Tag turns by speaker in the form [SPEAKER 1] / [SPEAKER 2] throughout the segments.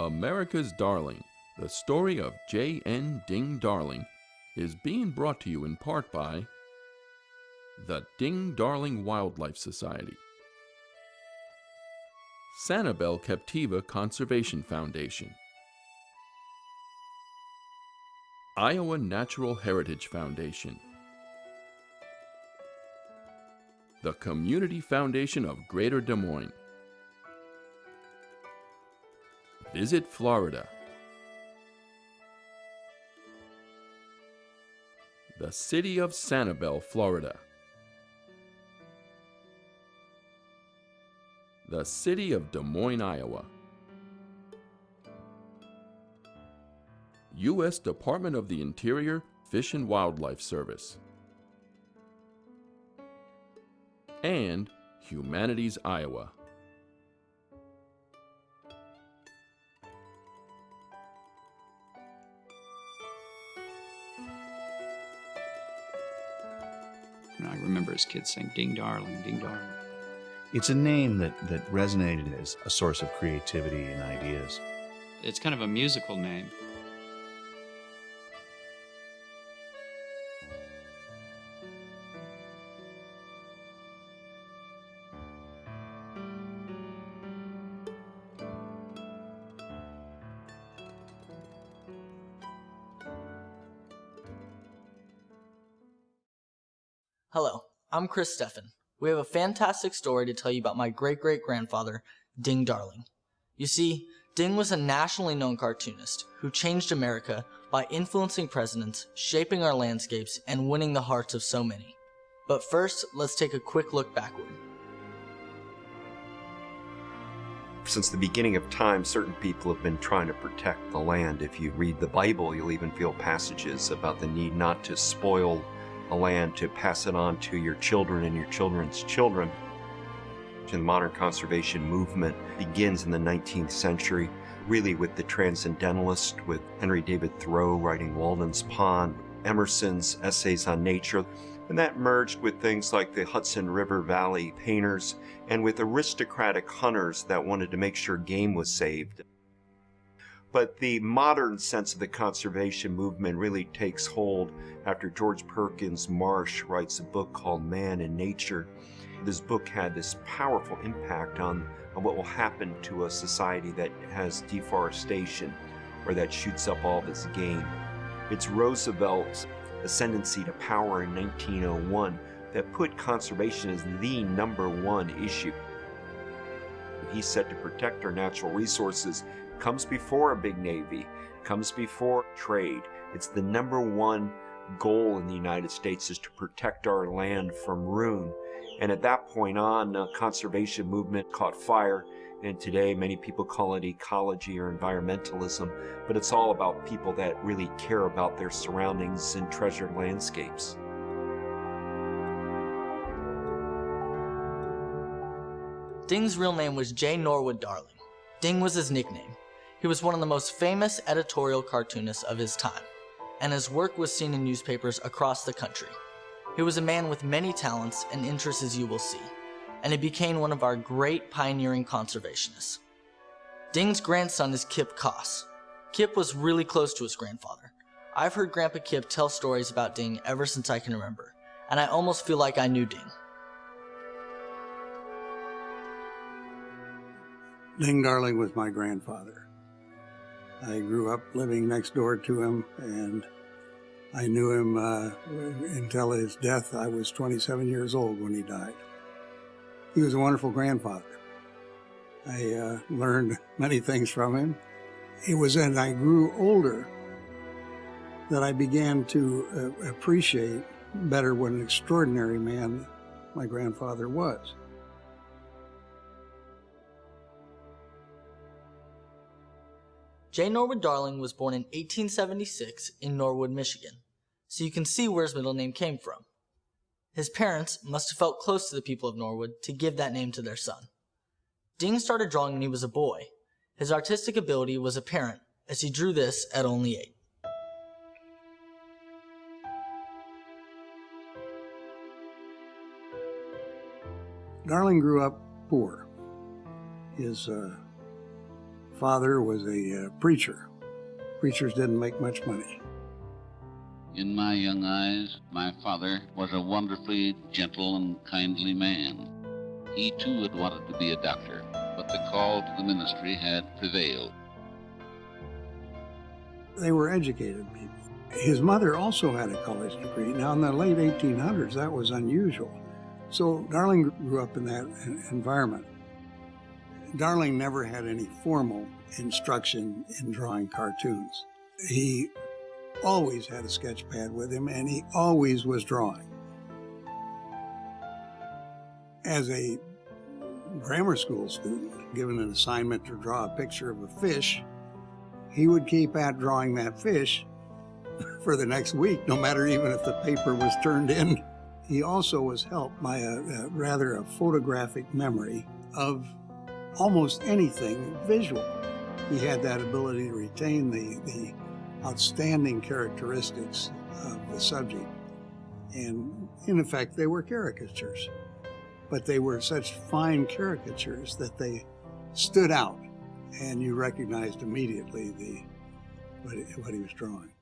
[SPEAKER 1] America's Darling, the story of J.N. Ding Darling, is being brought to you in part by the Ding Darling Wildlife Society, Sanibel Captiva Conservation Foundation, Iowa Natural Heritage Foundation, the Community Foundation of Greater Des Moines, Visit Florida, the City of Sanibel, Florida, the City of Des Moines, Iowa, U.S. Department of the Interior Fish and Wildlife Service, and Humanities Iowa.
[SPEAKER 2] I remember as kids saying, "Ding Darling, Ding Darling."
[SPEAKER 3] It's a name that resonated as a source of creativity and ideas.
[SPEAKER 2] It's kind of a musical name.
[SPEAKER 4] Hello, I'm Chris Steffen. We have a fantastic story to tell you about my great-great-grandfather, Ding Darling. You see, Ding was a nationally known cartoonist who changed America by influencing presidents, shaping our landscapes, and winning the hearts of so many. But first, let's take a quick look backward.
[SPEAKER 5] Since the beginning of time, certain people have been trying to protect the land. If you read the Bible, you'll even feel passages about the need not to spoil a land, to pass it on to your children and your children's children. The modern conservation movement begins in the 19th century, really with the Transcendentalists, with Henry David Thoreau writing Walden's Pond, Emerson's Essays on Nature, and that merged with things like the Hudson River Valley painters and with aristocratic hunters that wanted to make sure game was saved. But the modern sense of the conservation movement really takes hold after George Perkins Marsh writes a book called Man and Nature. This book had this powerful impact on what will happen to a society that has deforestation or that shoots up all this game. It's Roosevelt's ascendancy to power in 1901 that put conservation as the #1 issue. He said to protect our natural resources comes before a big navy, comes before trade. It's the #1 goal in the United States is to protect our land from ruin. And at that point on, the conservation movement caught fire. And today, many people call it ecology or environmentalism, but it's all about people that really care about their surroundings and treasured landscapes.
[SPEAKER 4] Ding's real name was Jay Norwood Darling. Ding was his nickname. He was one of the most famous editorial cartoonists of his time, and his work was seen in newspapers across the country. He was a man with many talents and interests, as you will see, and he became one of our great pioneering conservationists. Ding's grandson is Kip Koss. Kip was really close to his grandfather. I've heard Grandpa Kip tell stories about Ding ever since I can remember, and I almost feel like I knew Ding.
[SPEAKER 6] Ding Darling was my grandfather. I grew up living next door to him, and I knew him until his death. I was 27 years old when he died. He was a wonderful grandfather. I learned many things from him. It was as I grew older that I began to appreciate better what an extraordinary man my grandfather was.
[SPEAKER 4] Jay Norwood Darling was born in 1876 in Norwood, Michigan, so you can see where his middle name came from. His parents must have felt close to the people of Norwood to give that name to their son. Ding started drawing when he was a boy. His artistic ability was apparent as he drew this at only 8. Darling
[SPEAKER 6] grew up poor. His father was a preacher. Preachers didn't make much money.
[SPEAKER 7] In my young eyes, my father was a wonderfully gentle and kindly man. He too had wanted to be a doctor, but the call to the ministry had prevailed.
[SPEAKER 6] They were educated people. His mother also had a college degree. Now, in the late 1800s, that was unusual. So Darling grew up in that environment. Darling never had any formal instruction in drawing cartoons. He always had a sketch pad with him, and he always was drawing. As a grammar school student, given an assignment to draw a picture of a fish, he would keep at drawing that fish for the next week, no matter even if the paper was turned in. He also was helped by a photographic memory of almost anything visual. He had that ability to retain the outstanding characteristics of the subject. And in effect, they were caricatures. But they were such fine caricatures that they stood out, and you recognized immediately what he was drawing.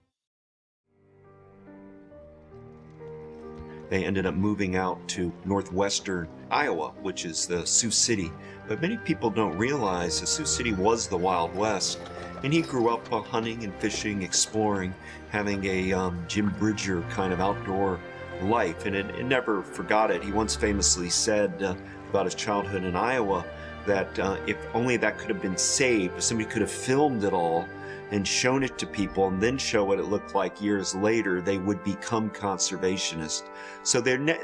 [SPEAKER 5] They ended up moving out to northwestern Iowa, which is the Sioux City. But many people don't realize that Sioux City was the Wild West. And he grew up hunting and fishing, exploring, having a Jim Bridger kind of outdoor life. And it never forgot it. He once famously said about his childhood in Iowa that if only that could have been saved, if somebody could have filmed it all and shown it to people and then show what it looked like years later, they would become conservationists. So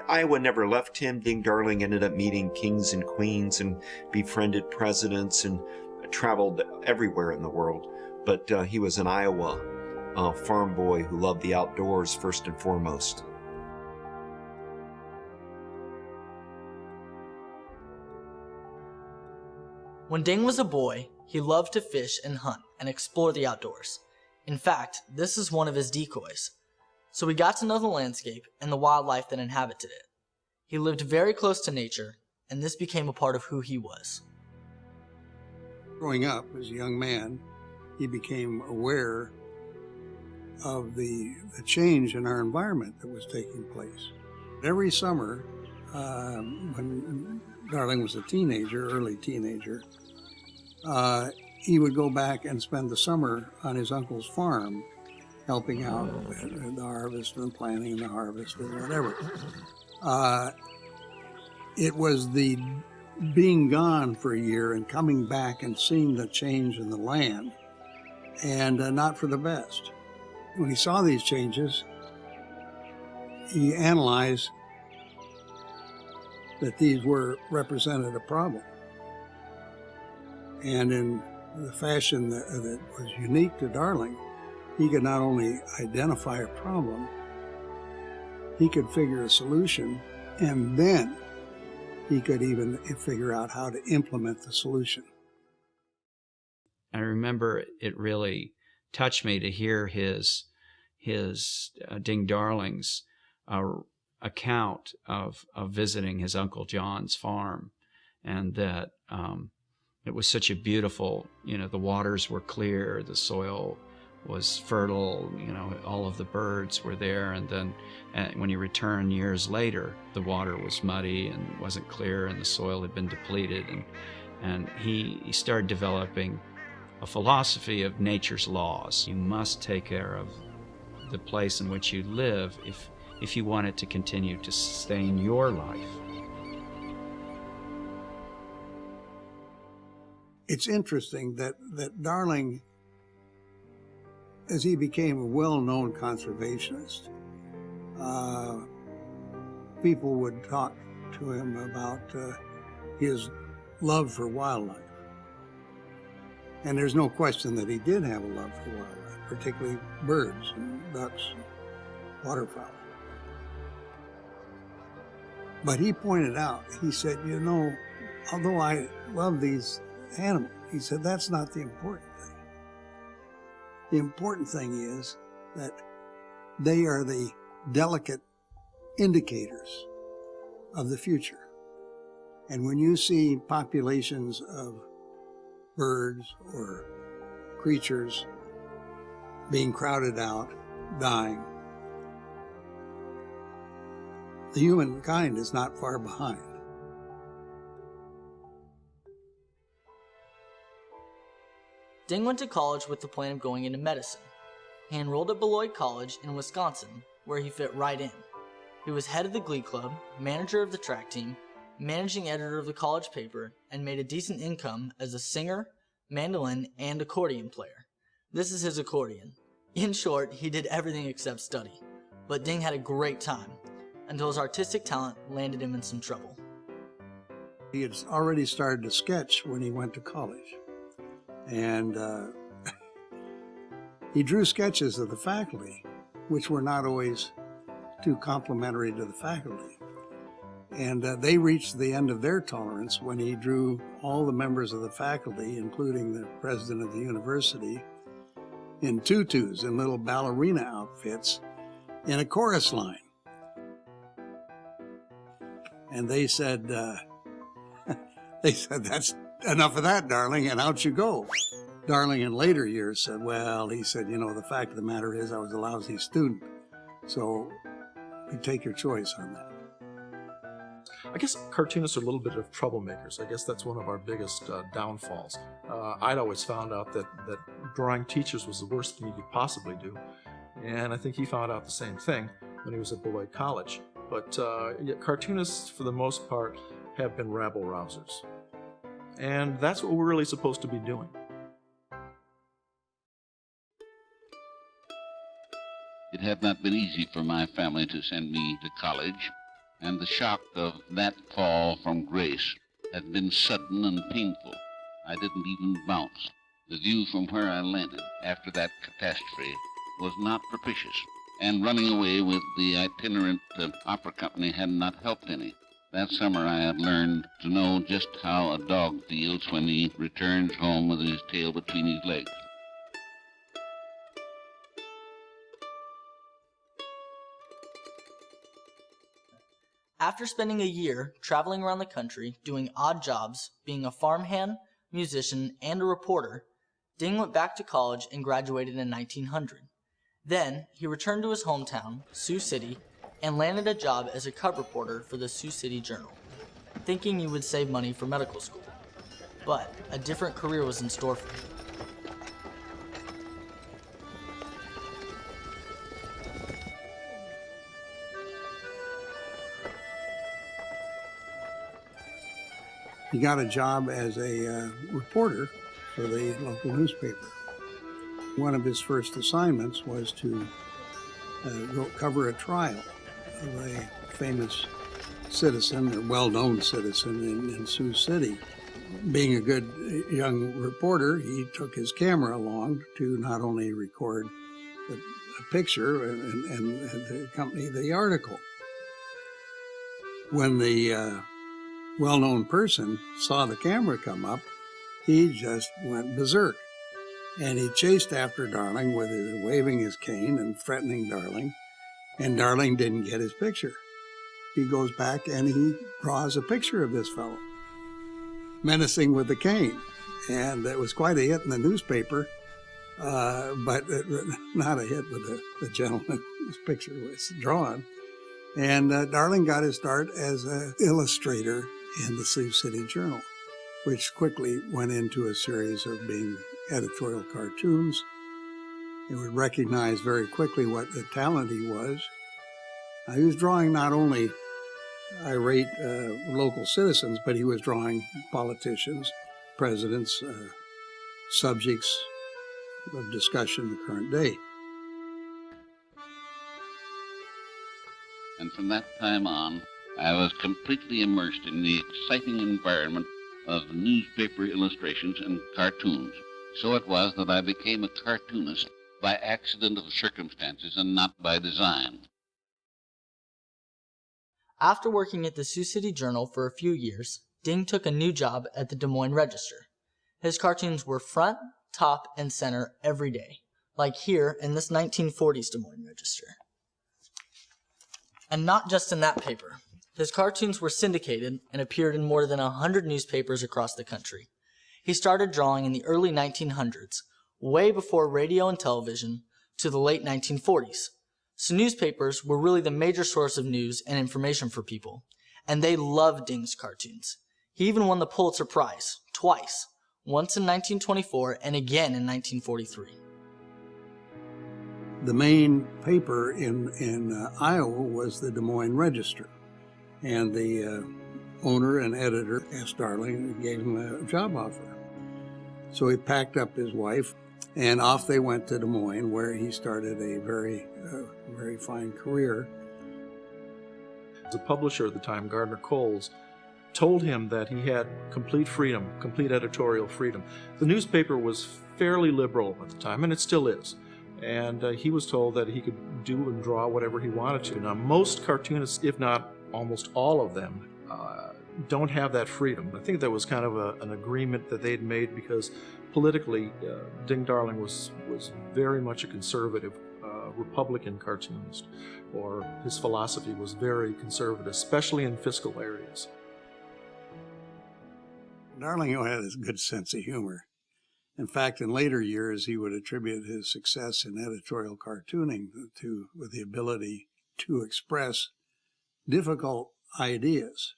[SPEAKER 5] Iowa never left him. Ding Darling ended up meeting kings and queens and befriended presidents and traveled everywhere in the world. But he was an Iowa farm boy who loved the outdoors first and foremost.
[SPEAKER 4] When Ding was a boy, he loved to fish and hunt and explore the outdoors. In fact, this is one of his decoys. So he got to know the landscape and the wildlife that inhabited it. He lived very close to nature, and this became a part of who he was.
[SPEAKER 6] Growing up as a young man, he became aware of the change in our environment that was taking place. Every summer, when Darling was a teenager, early teenager, he would go back and spend the summer on his uncle's farm, helping out in the harvest and planting the harvest and whatever. It was the being gone for a year and coming back and seeing the change in the land, and not for the best. When he saw these changes, he analyzed that these represented a problem. And in the fashion that was unique to Darling, he could not only identify a problem, he could figure a solution, and then he could even figure out how to implement the solution.
[SPEAKER 2] I remember it really touched me to hear his Ding Darling's account of visiting his Uncle John's farm, and that it was such a beautiful, the waters were clear, the soil was fertile, all of the birds were there, and then when he returned years later, the water was muddy and wasn't clear, and the soil had been depleted, and he started developing a philosophy of nature's laws. You must take care of the place in which you live if you want it to continue to sustain your life.
[SPEAKER 6] It's interesting that Darling, as he became a well-known conservationist, people would talk to him about his love for wildlife. And there's no question that he did have a love for wildlife, particularly birds and ducks and waterfowl. But he pointed out, he said, although I love these animals, he said, that's not the important thing. The important thing is that they are the delicate indicators of the future. And when you see populations of birds or creatures being crowded out, dying. The humankind is not far behind.
[SPEAKER 4] Ding went to college with the plan of going into medicine. He enrolled at Beloit College in Wisconsin, where he fit right in. He was head of the Glee Club, manager of the track team, managing editor of the college paper, and made a decent income as a singer, mandolin, and accordion player. This is his accordion. In short, he did everything except study. But Ding had a great time, until his artistic talent landed him in some trouble.
[SPEAKER 6] He had already started to sketch when he went to college. And he drew sketches of the faculty, which were not always too complimentary to the faculty. And they reached the end of their tolerance when he drew all the members of the faculty, including the president of the university, in tutus and little ballerina outfits in a chorus line. And they said, that's enough of that, Darling, and out you go. Darling in later years said, well, he said, the fact of the matter is I was a lousy student. So you take your choice on that.
[SPEAKER 8] I guess cartoonists are a little bit of troublemakers. I guess that's one of our biggest downfalls. I'd always found out that drawing teachers was the worst thing you could possibly do. And I think he found out the same thing when he was at Beloit College. But cartoonists, for the most part, have been rabble-rousers. And that's what we're really supposed to be doing.
[SPEAKER 7] It had not been easy for my family to send me to college, and the shock of that fall from grace had been sudden and painful. I didn't even bounce. The view from where I landed after that catastrophe was not propitious, and running away with the itinerant opera company had not helped any. That summer I had learned to know just how a dog feels when he returns home with his tail between his legs.
[SPEAKER 4] After spending a year traveling around the country, doing odd jobs, being a farmhand, musician, and a reporter, Ding went back to college and graduated in 1900. Then, he returned to his hometown, Sioux City, and landed a job as a cub reporter for the Sioux City Journal, thinking he would save money for medical school. But a different career was in store for him.
[SPEAKER 6] He got a job as a reporter for the local newspaper. One of his first assignments was to go cover a trial of a famous citizen, or well-known citizen in Sioux City. Being a good young reporter, he took his camera along to not only record a picture and to accompany the article. When the well-known person saw the camera come up, he just went berserk. And he chased after Darling with waving his cane and threatening Darling, and Darling didn't get his picture. He goes back and he draws a picture of this fellow, menacing with the cane. And it was quite a hit in the newspaper, but not a hit with the gentleman whose picture was drawn. And Darling got his start as an illustrator in the Sioux City Journal, which quickly went into a series of being editorial cartoons. It would recognize very quickly what the talent he was. He was drawing not only irate local citizens, but he was drawing politicians, presidents, subjects of discussion in the current day.
[SPEAKER 7] And from that time on, I was completely immersed in the exciting environment of newspaper illustrations and cartoons. So it was that I became a cartoonist by accident of circumstances and not by design.
[SPEAKER 4] After working at the Sioux City Journal for a few years, Ding took a new job at the Des Moines Register. His cartoons were front, top, and center every day, like here in this 1940s Des Moines Register. And not just in that paper. His cartoons were syndicated and appeared in more than 100 newspapers across the country. He started drawing in the early 1900s, way before radio and television, to the late 1940s. So newspapers were really the major source of news and information for people, and they loved Ding's cartoons. He even won the Pulitzer Prize, twice, once in 1924 and again in 1943.
[SPEAKER 6] The main paper in Iowa was the Des Moines Register, and the owner and editor asked Darling, gave him a job offer. So he packed up his wife, and off they went to Des Moines, where he started a very fine career.
[SPEAKER 8] The publisher at the time, Gardner Coles, told him that he had complete freedom, complete editorial freedom. The newspaper was fairly liberal at the time, and it still is. And he was told that he could do and draw whatever he wanted to. Now, most cartoonists, if not almost all of them, don't have that freedom. I think that was kind of an agreement that they'd made because politically, Ding Darling was very much a conservative Republican cartoonist, or his philosophy was very conservative, especially in fiscal areas.
[SPEAKER 6] Darling had a good sense of humor. In fact, in later years, he would attribute his success in editorial cartooning with the ability to express difficult ideas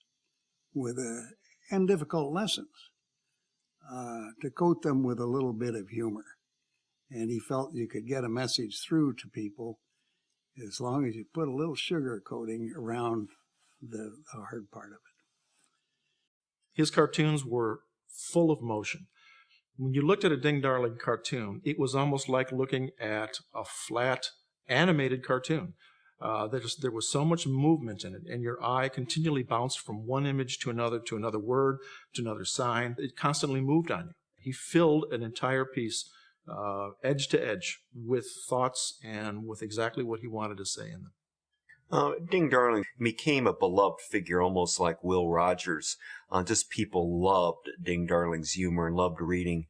[SPEAKER 6] and difficult lessons, to coat them with a little bit of humor. And he felt you could get a message through to people as long as you put a little sugar coating around the hard part of it.
[SPEAKER 8] His cartoons were full of motion. When you looked at a Ding Darling cartoon, it was almost like looking at a flat animated cartoon. There was so much movement in it, and your eye continually bounced from one image to another word, to another sign. It constantly moved on you. He filled an entire piece, edge to edge, with thoughts and with exactly what he wanted to say in them.
[SPEAKER 5] Ding Darling became a beloved figure, almost like Will Rogers. Just people loved Ding Darling's humor and loved reading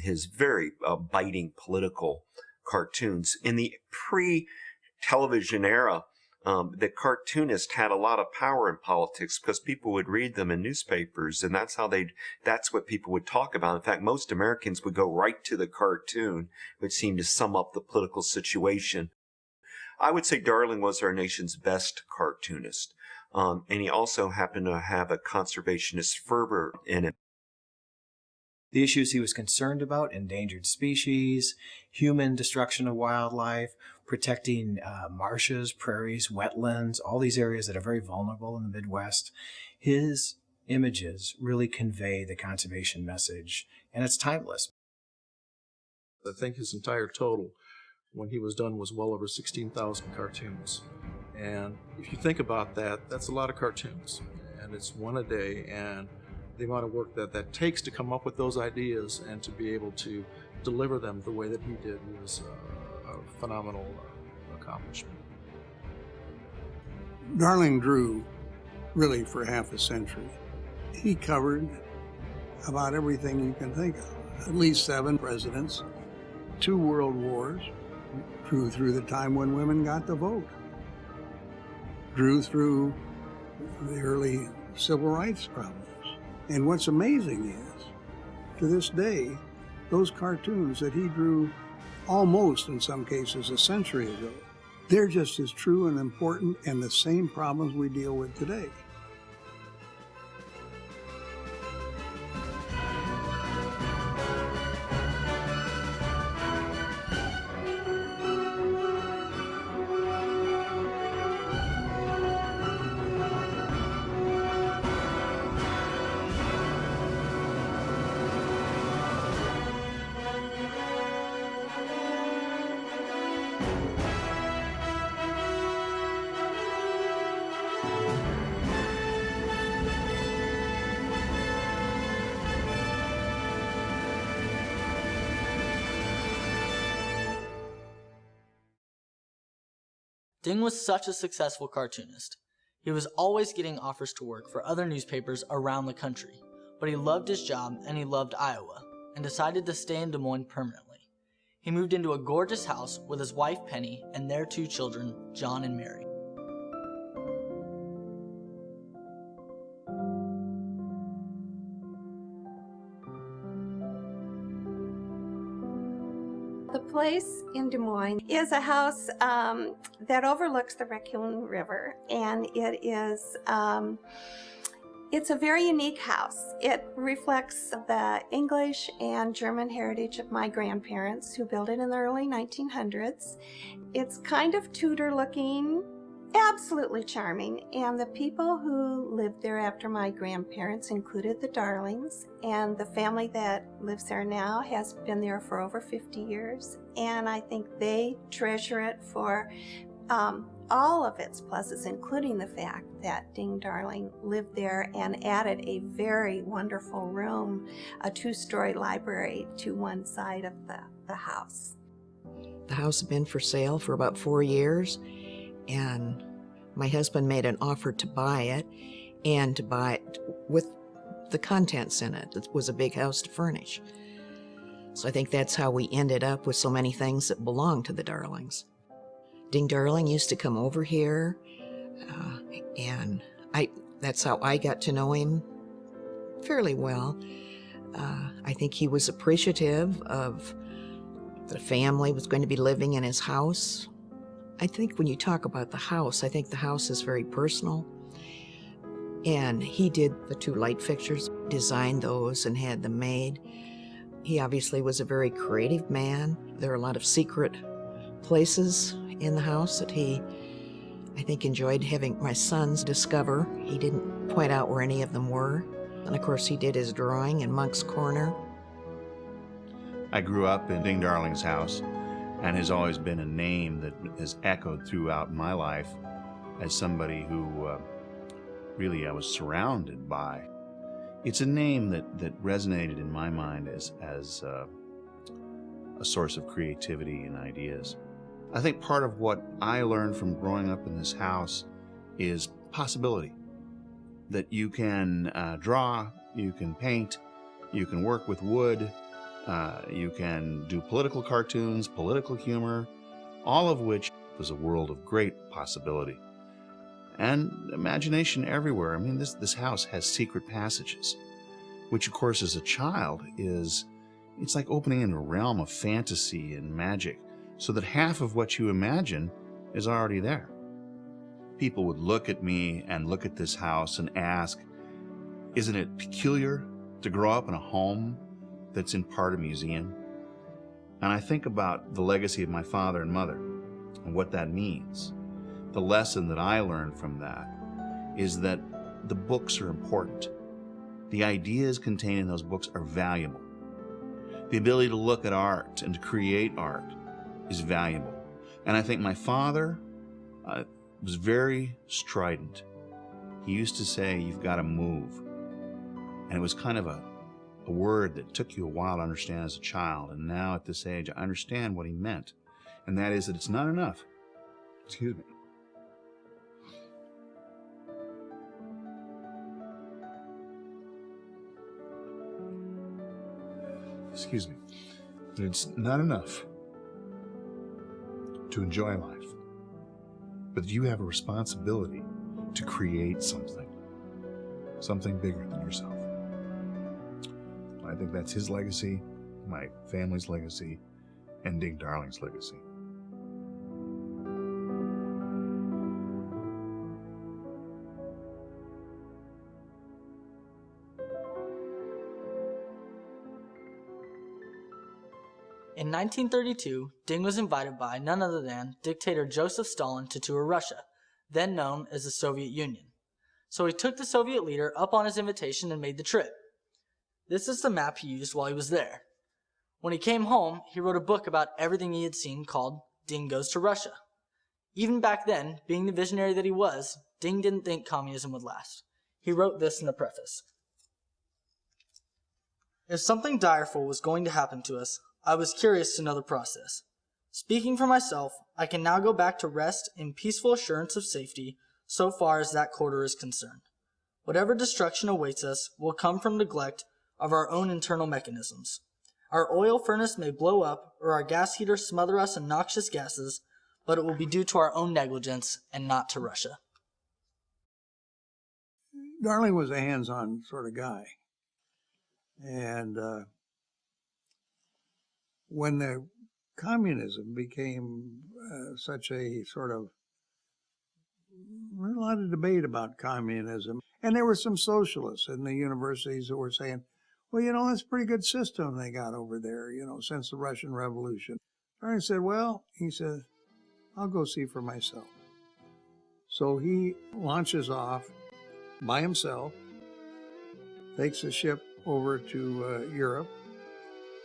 [SPEAKER 5] his very biting political cartoons. In the pre-television era, the cartoonist had a lot of power in politics because people would read them in newspapers, and that's what people would talk about. In fact, most Americans would go right to the cartoon, which seemed to sum up the political situation. I would say Darling was our nation's best cartoonist, and he also happened to have a conservationist fervor in it.
[SPEAKER 9] The issues he was concerned about: endangered species, human destruction of wildlife, protecting marshes, prairies, wetlands, all these areas that are very vulnerable in the Midwest. His images really convey the conservation message, and it's timeless.
[SPEAKER 8] I think his entire total, when he was done, was well over 16,000 cartoons. And if you think about that, that's a lot of cartoons. And it's one a day, and the amount of work that takes to come up with those ideas and to be able to deliver them the way that he did was a phenomenal accomplishment.
[SPEAKER 6] Darling drew really for half a century. He covered about everything you can think of. At least 7 presidents, 2 world wars, drew through the time when women got the vote, drew through the early civil rights problems. And what's amazing is, to this day, those cartoons that he drew almost, in some cases, a century ago, they're just as true and important and the same problems we deal with today.
[SPEAKER 4] Ding was such a successful cartoonist. He was always getting offers to work for other newspapers around the country, but he loved his job and he loved Iowa, and decided to stay in Des Moines permanently. He moved into a gorgeous house with his wife Penny and their 2 children, John and Mary.
[SPEAKER 10] place in Des Moines is a house that overlooks the Raccoon River, and it is it's a very unique house. It reflects the English and German heritage of my grandparents who built it in the early 1900s. It's kind of Tudor looking, absolutely charming, and the people who lived there after my grandparents included the Darlings, and the family that lives there now has been there for over 50 years, and I think they treasure it for all of its pluses, including the fact that Ding Darling lived there and added a very wonderful room, a 2-story library to one side of the house.
[SPEAKER 11] The house had been for sale for about 4 years, and my husband made an offer to buy it, and to buy it with the contents in it. It was a big house to furnish. So I think that's how we ended up with so many things that belonged to the Darlings. Ding Darling used to come over here, and that's how I got to know him fairly well. I think he was appreciative of the family was going to be living in his house. I think when you talk about the house, I think the house is very personal. And he did the 2 light fixtures, designed those and had them made. He obviously was a very creative man. There are a lot of secret places in the house that he, I think, enjoyed having my sons discover. He didn't point out where any of them were. And of course, he did his drawing in Monk's Corner.
[SPEAKER 3] I grew up in Ding Darling's house, and has always been a name that has echoed throughout my life as somebody who really I was surrounded by. It's a name that resonated in my mind as a source of creativity and ideas. I think part of what I learned from growing up in this house is possibility. That you can draw, you can paint, you can work with wood, you can do political cartoons, political humor, all of which is a world of great possibility. And imagination everywhere. I mean, this house has secret passages, which of course as a child it's like opening into a realm of fantasy and magic, so that half of what you imagine is already there. People would look at me and look at this house and ask, isn't it peculiar to grow up in a home that's in part a museum? And I think about the legacy of my father and mother and what that means. The lesson that I learned from that is that the books are important. The ideas contained in those books are valuable. The ability to look at art and to create art is valuable. And I think my father was very strident. He used to say, you've got to move. And it was kind of a word that took you a while to understand as a child. And now at this age, I understand what he meant. And that is that it's not enough. Excuse me. Excuse me. That it's not enough to enjoy life, but you have a responsibility to create something bigger than yourself. I think that's his legacy, my family's legacy, and Ding Darling's legacy.
[SPEAKER 4] In 1932, Ding was invited by none other than dictator Joseph Stalin to tour Russia, then known as the Soviet Union. So he took the Soviet leader up on his invitation and made the trip. This is the map he used while he was there. When he came home, he wrote a book about everything he had seen called Ding Goes to Russia. Even back then, being the visionary that he was, Ding didn't think communism would last. He wrote this in the preface. If something direful was going to happen to us, I was curious to know the process. Speaking for myself, I can now go back to rest in peaceful assurance of safety so far as that quarter is concerned. Whatever destruction awaits us will come from neglect of our own internal mechanisms. Our oil furnace may blow up or our gas heater smother us in noxious gases, but it will be due to our own negligence and not to Russia.
[SPEAKER 6] Darling was a hands-on sort of guy. And when the communism became such a sort of, a lot of debate about communism. And there were some socialists in the universities that were saying, well, you know, that's a pretty good system they got over there, you know, since the Russian Revolution. Darling said, well, he said, I'll go see for myself. So he launches off by himself, takes a ship over to Europe,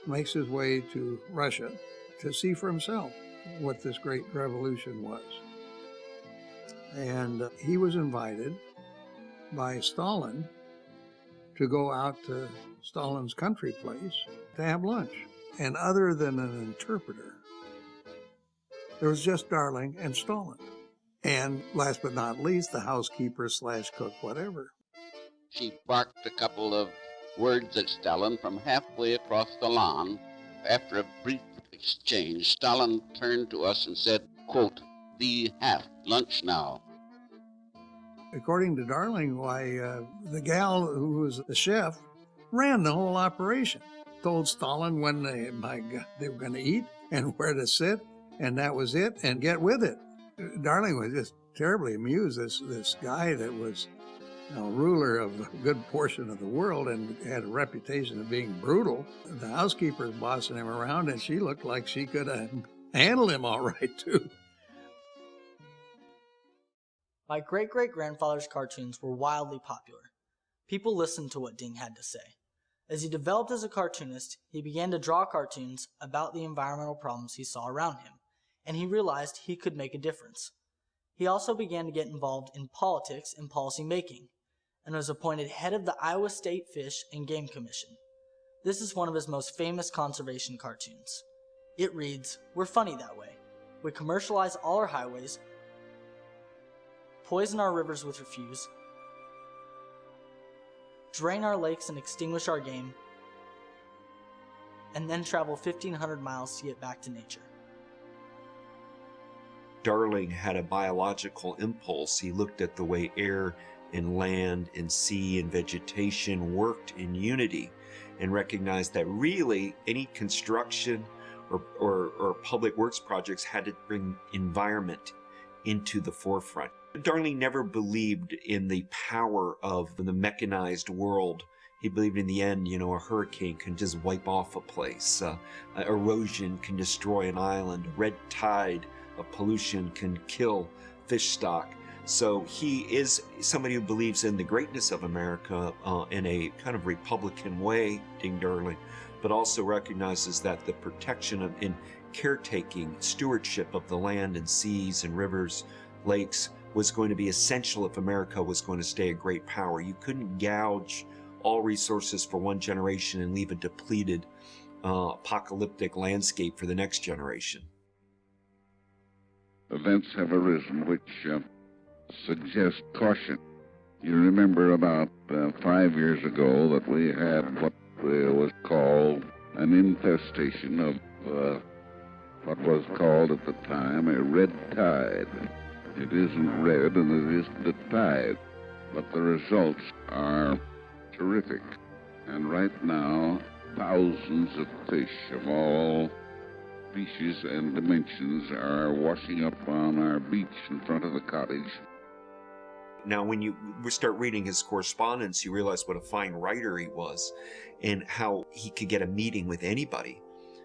[SPEAKER 6] makes his way to Russia to see for himself what this great revolution was. And he was invited by Stalin to go out to Stalin's country place to have lunch. And other than an interpreter, there was just Darling and Stalin. And last but not least, the housekeeper / cook, whatever.
[SPEAKER 7] She barked a couple of words at Stalin from halfway across the lawn. After a brief exchange, Stalin turned to us and said, quote, "We have lunch now."
[SPEAKER 6] According to Darling, the gal who was the chef ran the whole operation. Told Stalin when they were going to eat and where to sit, and that was it, and get with it. Darling was just terribly amused. This guy that was, you know, ruler of a good portion of the world and had a reputation of being brutal. The housekeeper's bossing him around, and she looked like she could have handled him all right, too.
[SPEAKER 4] My great-great-grandfather's cartoons were wildly popular. People listened to what Ding had to say. As he developed as a cartoonist, he began to draw cartoons about the environmental problems he saw around him, and he realized he could make a difference. He also began to get involved in politics and policy making, and was appointed head of the Iowa State Fish and Game Commission. This is one of his most famous conservation cartoons. It reads, "We're funny that way. We commercialize all our highways, poison our rivers with refuse, drain our lakes and extinguish our game, and then travel 1,500 miles to get back to nature."
[SPEAKER 5] Darling had a biological impulse. He looked at the way air and land and sea and vegetation worked in unity and recognized that really any construction or public works projects had to bring environment into the forefront. Darling never believed in the power of the mechanized world. He believed in the end, you know, a hurricane can just wipe off a place. Erosion can destroy an island. A red tide of pollution can kill fish stock. So he is somebody who believes in the greatness of America in a kind of Republican way, Ding Darling, but also recognizes that the protection and caretaking, stewardship of the land and seas and rivers, lakes, was going to be essential if America was going to stay a great power. You couldn't gouge all resources for one generation and leave a depleted, apocalyptic landscape for the next generation.
[SPEAKER 12] Events have arisen which suggest caution. You remember about 5 years ago that we had what was called an infestation of what was called at the time a red tide. It isn't red and it isn't a tide, but the results are terrific. And right now, thousands of fish of all species and dimensions are washing up on our beach in front of the cottage.
[SPEAKER 5] Now, when you start reading his correspondence, you realize what a fine writer he was and how he could get a meeting with anybody.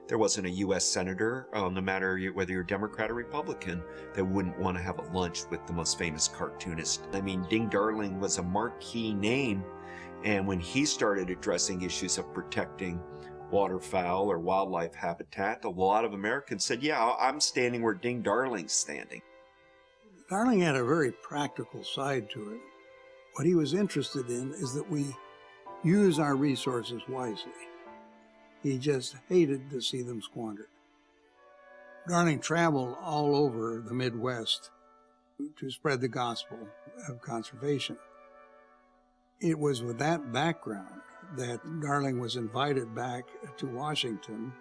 [SPEAKER 5] There wasn't a U.S. senator, no matter whether you're Democrat or Republican, that wouldn't want to have a lunch with the most famous cartoonist. I mean, Ding Darling was a marquee name, and when he started addressing issues of protecting waterfowl or wildlife habitat, a lot of Americans said, yeah, I'm standing where Ding Darling's standing.
[SPEAKER 6] Darling had a very practical side to it. What he was interested in is that we use our resources wisely. He just hated to see them squandered. Darling traveled all over the Midwest to spread the gospel of conservation. It was with that background that Darling was invited back to Washington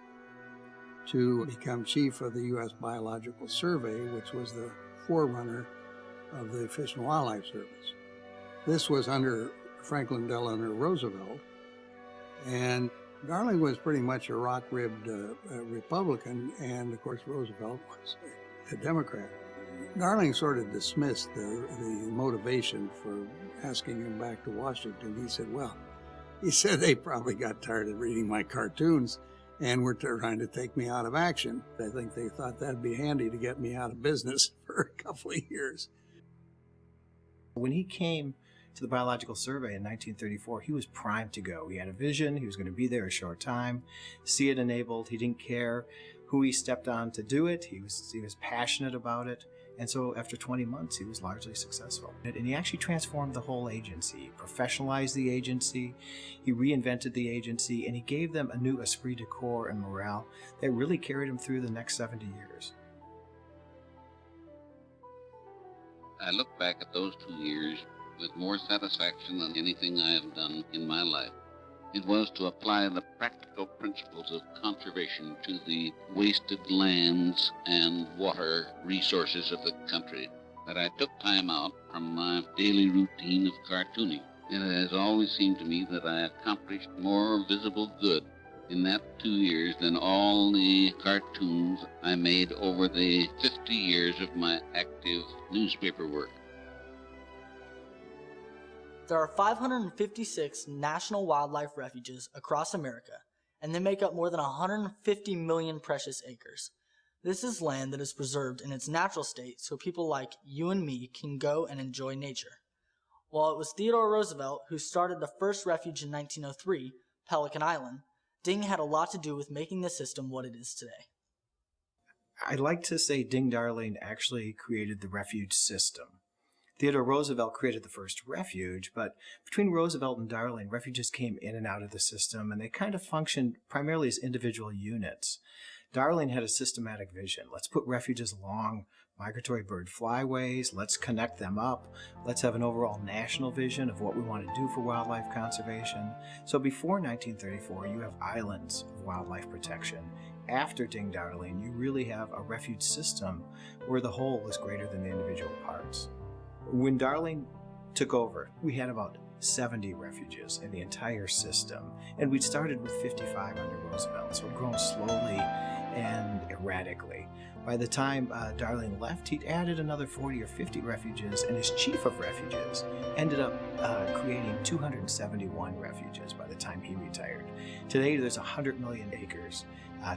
[SPEAKER 6] to become chief of the U.S. Biological Survey, which was the forerunner of the Fish and Wildlife Service. This was under Franklin Delano Roosevelt, and Darling was pretty much a rock-ribbed Republican, and of course Roosevelt was a Democrat. Darling sort of dismissed the motivation for asking him back to Washington. He said they probably got tired of reading my cartoons and were trying to take me out of action. I think they thought that'd be handy to get me out of business for a couple of years.
[SPEAKER 9] When he came to the Biological Survey in 1934, he was primed to go. He had a vision. He was going to be there a short time, see it enabled. He didn't care who he stepped on to do it. He was passionate about it. And so after 20 months, he was largely successful. And he actually transformed the whole agency. He professionalized the agency, he reinvented the agency, and he gave them a new esprit de corps and morale that really carried him through the next 70 years.
[SPEAKER 7] I look back at those 2 years with more satisfaction than anything I have done in my life. It was to apply the practical principles of conservation to the wasted lands and water resources of the country that I took time out from my daily routine of cartooning. It has always seemed to me that I accomplished more visible good in that 2 years than all the cartoons I made over the 50 years of my active newspaper work.
[SPEAKER 4] There are 556 national wildlife refuges across America, and they make up more than 150 million precious acres. This is land that is preserved in its natural state so people like you and me can go and enjoy nature. While it was Theodore Roosevelt who started the first refuge in 1903, Pelican Island, Ding had a lot to do with making the system what it is today.
[SPEAKER 9] I'd like to say Ding Darling actually created the refuge system. Theodore Roosevelt created the first refuge, but between Roosevelt and Darling, refuges came in and out of the system, and they kind of functioned primarily as individual units. Darling had a systematic vision. Let's put refuges along migratory bird flyways, let's connect them up, let's have an overall national vision of what we want to do for wildlife conservation. So before 1934, you have islands of wildlife protection. After Ding Darling, you really have a refuge system where the whole is greater than the individual parts. When Darling took over, we had about 70 refuges in the entire system, and we'd started with 55 under Roosevelt, so it'd grown slowly and erratically. By the time Darling left, he'd added another 40 or 50 refuges, and his chief of refuges ended up creating 271 refuges by the time he retired. Today, there's 100 million acres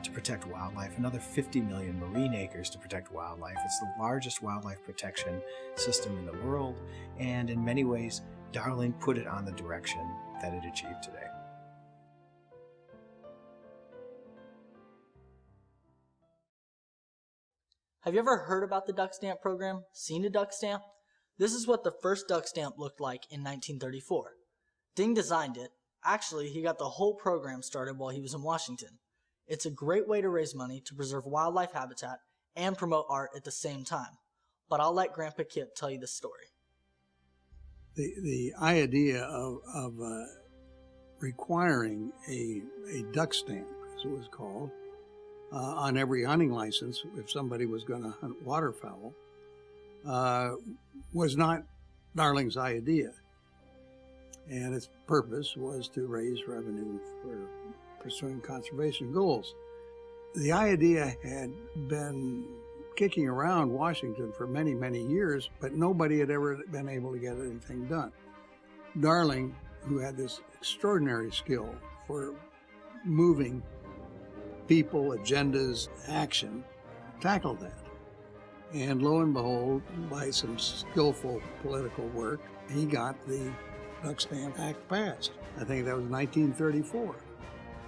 [SPEAKER 9] to protect wildlife, another 50 million marine acres to protect wildlife. It's the largest wildlife protection system in the world, and in many ways, Darling put it on the direction that it achieved today.
[SPEAKER 4] Have you ever heard about the duck stamp program? Seen a duck stamp? This is what the first duck stamp looked like in 1934. Ding designed it. Actually, he got the whole program started while he was in Washington. It's a great way to raise money to preserve wildlife habitat and promote art at the same time. But I'll let Grandpa Kip tell you the story.
[SPEAKER 6] The idea of requiring a duck stamp, as it was called, on every hunting license, if somebody was going to hunt waterfowl, was not Darling's idea. And its purpose was to raise revenue for pursuing conservation goals. The idea had been kicking around Washington for many, many years, but nobody had ever been able to get anything done. Darling, who had this extraordinary skill for moving people, agendas, action, tackled that. And lo and behold, by some skillful political work, he got the Duck Stamp Act passed. I think that was 1934.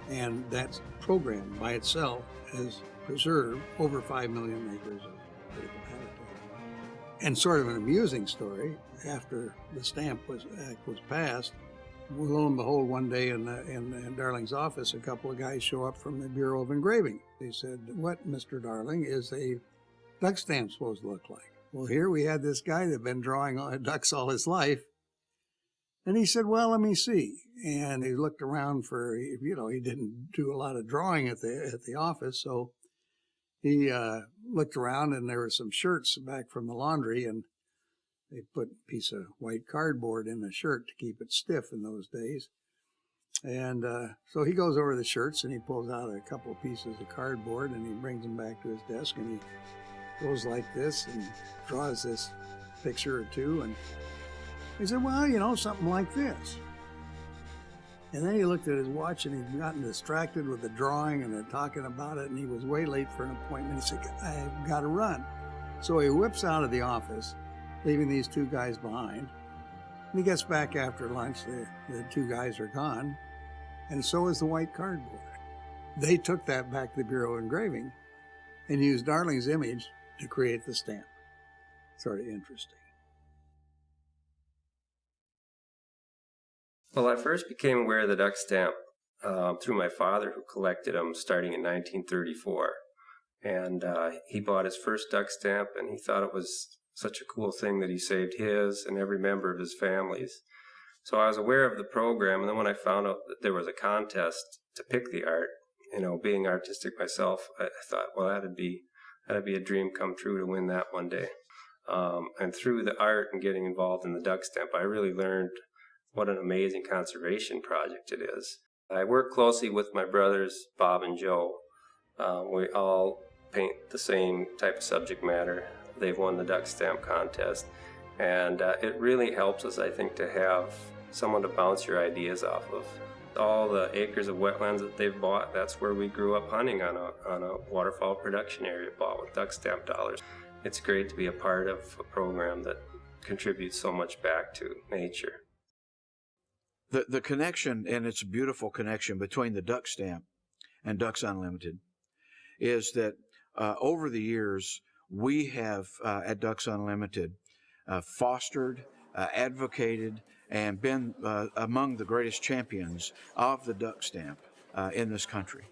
[SPEAKER 6] And that program by itself has preserved over 5 million acres of critical habitat. And sort of an amusing story, after the Stamp Act was passed, lo and behold, one day in Darling's office, a couple of guys show up from the Bureau of Engraving. They said, "What, Mr. Darling, is a duck stamp supposed to look like?" Well, here we had this guy that had been drawing ducks all his life. And he said, "Well, let me see." And he looked around for, he didn't do a lot of drawing at the office. So he looked around, and there were some shirts back from the laundry, and they put a piece of white cardboard in the shirt to keep it stiff in those days. And so he goes over the shirts and he pulls out a couple of pieces of cardboard and he brings them back to his desk and he goes like this and draws this picture or two. And he said, well, you know, something like this. And then he looked at his watch and he'd gotten distracted with the drawing and talking about it, and he was way late for an appointment. He said, I've got to run. So he whips out of the office, leaving these two guys behind. And he gets back after lunch. The two guys are gone, and so is the white cardboard. They took that back to the Bureau of Engraving and used Darling's image to create the stamp. Sort of interesting.
[SPEAKER 13] Well, I first became aware of the duck stamp through my father, who collected them starting in 1934. And he bought his first duck stamp, and he thought it was such a cool thing that he saved his and every member of his family's. So I was aware of the program, and then when I found out that there was a contest to pick the art, you know, being artistic myself, I thought, well, that'd be a dream come true to win that one day. And through the art and getting involved in the duck stamp, I really learned what an amazing conservation project it is. I work closely with my brothers, Bob and Joe. We all paint the same type of subject matter. They've won the duck stamp contest. And it really helps us, I think, to have someone to bounce your ideas off of. All the acres of wetlands that they've bought, that's where we grew up hunting on a waterfowl production area bought with duck stamp dollars. It's great to be a part of a program that contributes so much back to nature.
[SPEAKER 3] The connection, and it's a beautiful connection between the duck stamp and Ducks Unlimited, is that over the years, we have, at Ducks Unlimited, fostered, advocated, and been among the greatest champions of the duck stamp in this country.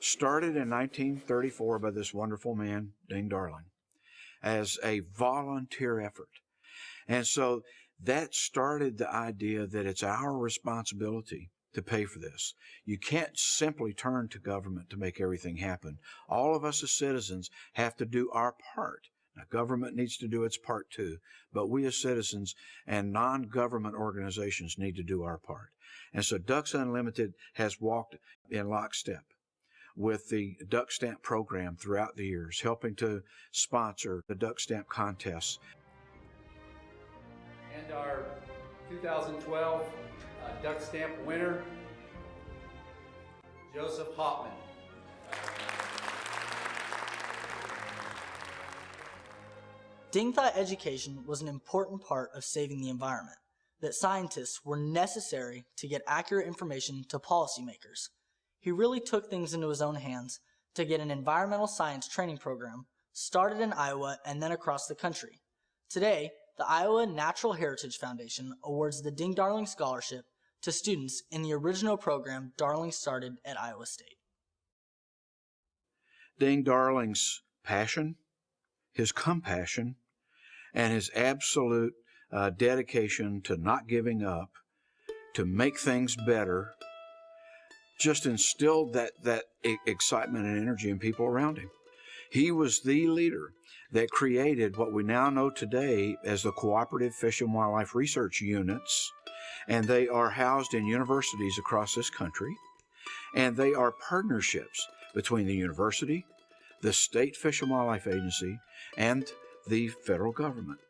[SPEAKER 3] Started in 1934 by this wonderful man, Ding Darling, as a volunteer effort. And so that started the idea that it's our responsibility to pay for this. You can't simply turn to government to make everything happen. All of us as citizens have to do our part. Now, government needs to do its part too, but we as citizens and non-government organizations need to do our part. And so Ducks Unlimited has walked in lockstep with the duck stamp program throughout the years, helping to sponsor the duck stamp contests.
[SPEAKER 14] And our 2012 duck stamp winner, Joseph Hoffman.
[SPEAKER 4] Ding thought education was an important part of saving the environment, that scientists were necessary to get accurate information to policymakers. He really took things into his own hands to get an environmental science training program started in Iowa and then across the country. Today, the Iowa Natural Heritage Foundation awards the Ding Darling Scholarship to students in the original program Darling started at Iowa State.
[SPEAKER 3] Ding Darling's passion, his compassion, and his absolute dedication to not giving up, to make things better, just instilled that excitement and energy in people around him. He was the leader that created what we now know today as the Cooperative Fish and Wildlife Research Units, and they are housed in universities across this country, and they are partnerships between the university, the State Fish and Wildlife Agency, and the federal government.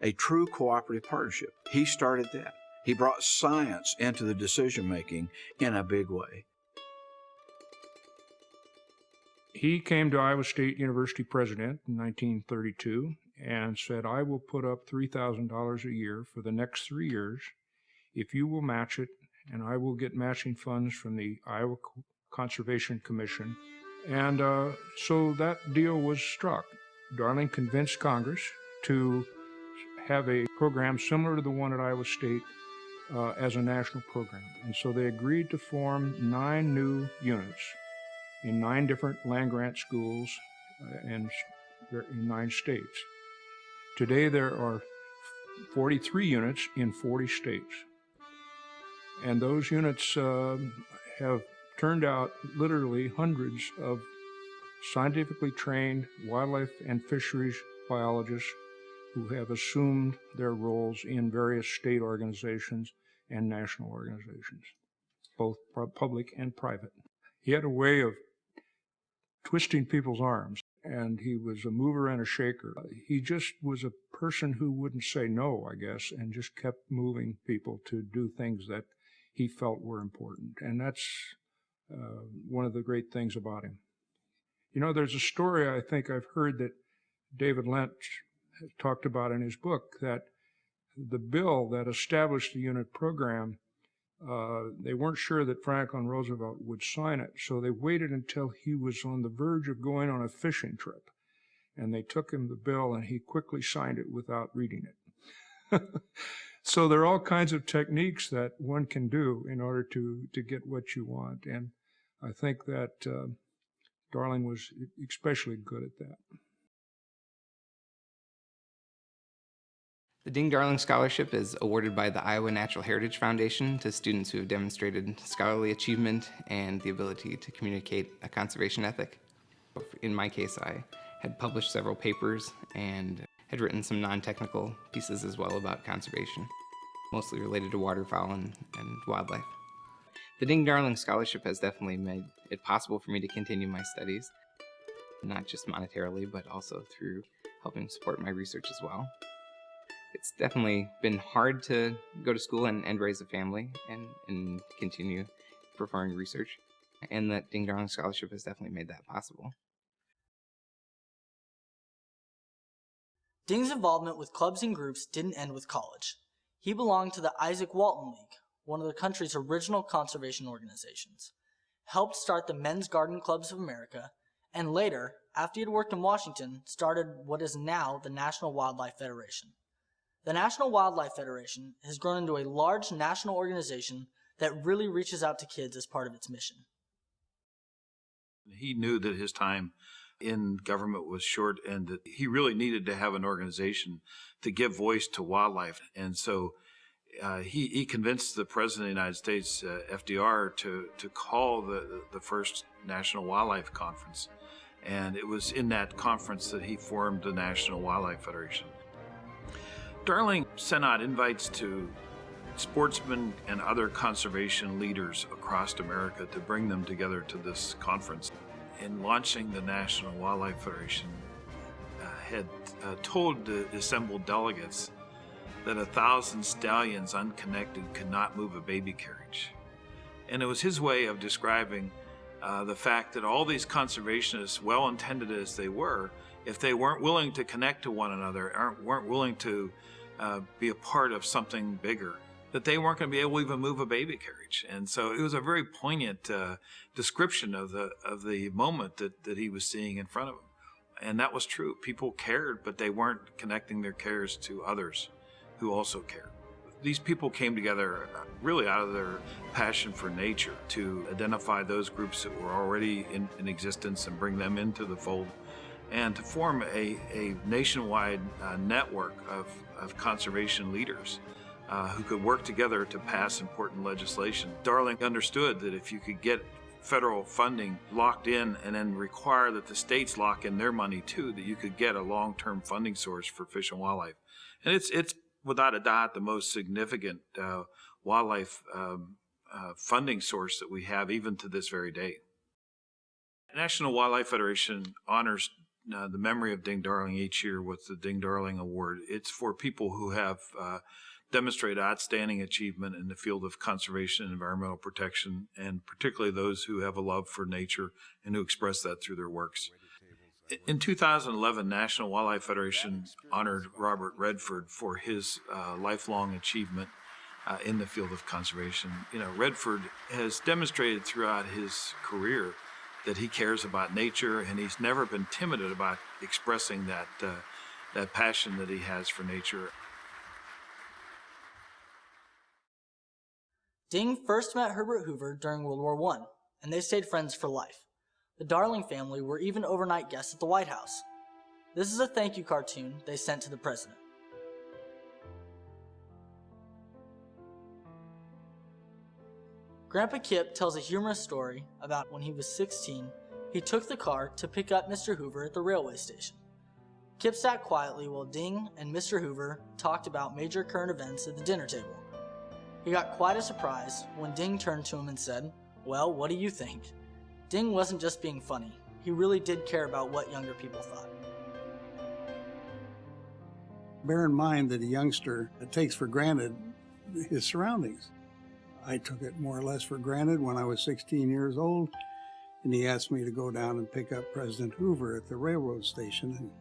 [SPEAKER 3] A true cooperative partnership. He started that. He brought science into the decision-making in a big way.
[SPEAKER 15] He came to Iowa State University president in 1932 and said, I will put up $3,000 a year for the next 3 years if you will match it, and I will get matching funds from the Iowa Conservation Commission. And so that deal was struck. Darling convinced Congress to have a program similar to the one at Iowa State as a national program. And so they agreed to form 9 new units in 9 different land-grant schools and in 9 states. Today there are 43 units in 40 states. And those units have turned out literally hundreds of scientifically trained wildlife and fisheries biologists who have assumed their roles in various state organizations and national organizations. both public and private. He had a way of twisting people's arms, and he was a mover and a shaker. He just was a person who wouldn't say no, I guess, and just kept moving people to do things that he felt were important. And that's one of the great things about him. You know, there's a story I think I've heard that David Lynch talked about in his book, that the bill that established the unit program, they weren't sure that Franklin Roosevelt would sign it, so they waited until he was on the verge of going on a fishing trip. And they took him the bill, and he quickly signed it without reading it. So there are all kinds of techniques that one can do in order to get what you want. And I think that Darling was especially good at that.
[SPEAKER 16] The Ding Darling Scholarship is awarded by the Iowa Natural Heritage Foundation to students who have demonstrated scholarly achievement and the ability to communicate a conservation ethic. In my case, I had published several papers and had written some non-technical pieces as well about conservation, mostly related to waterfowl and wildlife. The Ding Darling Scholarship has definitely made it possible for me to continue my studies, not just monetarily, but also through helping support my research as well. It's definitely been hard to go to school and raise a family and continue performing research. And that Ding Darling Scholarship has definitely made that possible.
[SPEAKER 4] Ding's involvement with clubs and groups didn't end with college. He belonged to the Isaac Walton League, one of the country's original conservation organizations, helped start the Men's Garden Clubs of America, and later, after he had worked in Washington, started what is now the National Wildlife Federation. The National Wildlife Federation has grown into a large national organization that really reaches out to kids as part of its mission.
[SPEAKER 17] He knew that his time in government was short and that he really needed to have an organization to give voice to wildlife. And so he convinced the President of the United States, FDR, to call the first National Wildlife Conference. And it was in that conference that he formed the National Wildlife Federation. Darling sent out invites to sportsmen and other conservation leaders across America to bring them together to this conference. In launching the National Wildlife Federation, had told the assembled delegates that 1,000 stallions unconnected could not move a baby carriage. And it was his way of describing the fact that all these conservationists, well-intended as they were, if they weren't willing to connect to one another, weren't willing to be a part of something bigger, that they weren't going to be able to even move a baby carriage. And so it was a very poignant description of the moment that he was seeing in front of him. And that was true. People cared, but they weren't connecting their cares to others who also cared. These people came together really out of their passion for nature to identify those groups that were already in existence and bring them into the fold, and to form a nationwide network of conservation leaders who could work together to pass important legislation. Darling understood that if you could get federal funding locked in and then require that the states lock in their money too, that you could get a long-term funding source for fish and wildlife. And it's without a doubt the most significant wildlife funding source that we have even to this very day. The National Wildlife Federation honors the memory of Ding Darling each year with the Ding Darling Award. It's for people who have demonstrated outstanding achievement in the field of conservation and environmental protection, and particularly those who have a love for nature and who express that through their works. In 2011, National Wildlife Federation honored Robert Redford for his lifelong achievement in the field of conservation. You know, Redford has demonstrated throughout his career that he cares about nature, and he's never been timid about expressing that passion that he has for nature.
[SPEAKER 4] Ding first met Herbert Hoover during World War I, and they stayed friends for life. The Darling family were even overnight guests at the White House. This is a thank you cartoon they sent to the president. Grandpa Kip tells a humorous story about when he was 16, he took the car to pick up Mr. Hoover at the railway station. Kip sat quietly while Ding and Mr. Hoover talked about major current events at the dinner table. He got quite a surprise when Ding turned to him and said, "Well, what do you think?" Ding wasn't just being funny. He really did care about what younger people thought.
[SPEAKER 6] Bear in mind that a youngster takes for granted his surroundings. I took it more or less for granted when I was 16 years old, and he asked me to go down and pick up President Hoover at the railroad station and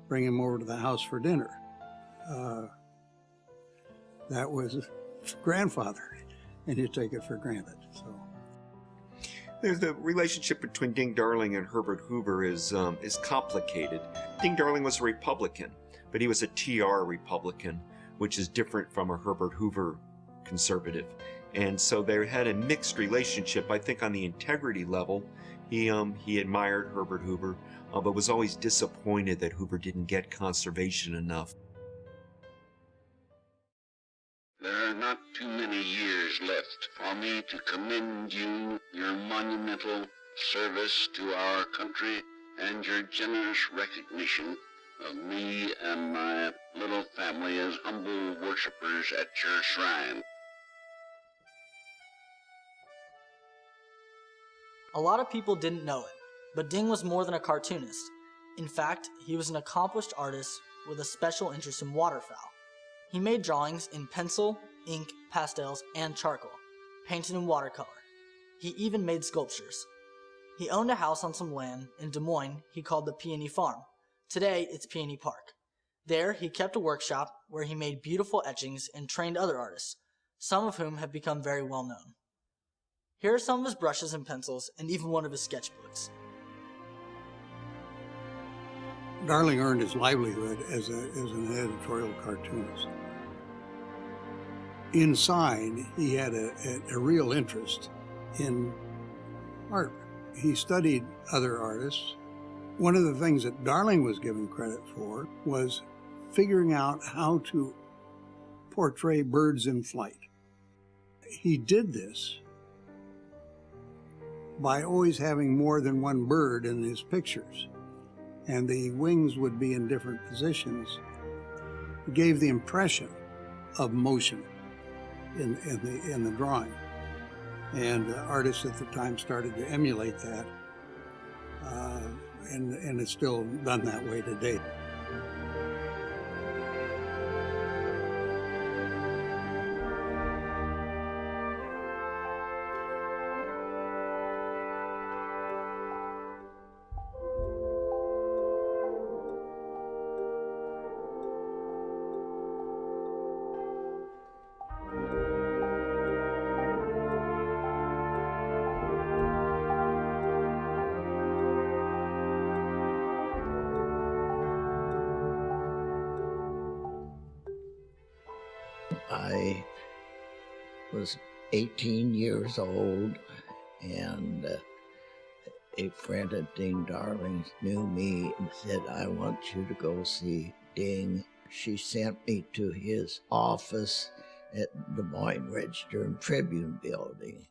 [SPEAKER 6] bring him over to the house for dinner. That was grandfather, and you take it for granted. So
[SPEAKER 5] The relationship between Ding Darling and Herbert Hoover is complicated. Ding Darling was a Republican, but he was a TR Republican, which is different from a Herbert Hoover conservative. And so they had a mixed relationship. I think on the integrity level, he admired Herbert Hoover, but was always disappointed that Hoover didn't get conservation enough.
[SPEAKER 12] There are not too many years left for me to commend you, your monumental service to our country, and your generous recognition of me and my little family as humble worshipers at your shrine.
[SPEAKER 4] A lot of people didn't know it, but Ding was more than a cartoonist. In fact, he was an accomplished artist with a special interest in waterfowl. He made drawings in pencil, ink, pastels, and charcoal, painted in watercolor. He even made sculptures. He owned a house on some land in Des Moines he called the Peony Farm. Today, it's Peony Park. There, he kept a workshop where he made beautiful etchings and trained other artists, some of whom have become very well known. Here are some of his brushes and pencils, and even one of his sketchbooks.
[SPEAKER 6] Darling earned his livelihood as an editorial cartoonist. Inside, he had a real interest in art. He studied other artists. One of the things that Darling was given credit for was figuring out how to portray birds in flight. He did this by always having more than one bird in his pictures, and the wings would be in different positions. It gave the impression of motion in the drawing, and artists at the time started to emulate that, and it's still done that way today.
[SPEAKER 18] I was 18 years old, and a friend of Ding Darling's knew me and said, "I want you to go see Ding." She sent me to his office at Des Moines Register and Tribune building,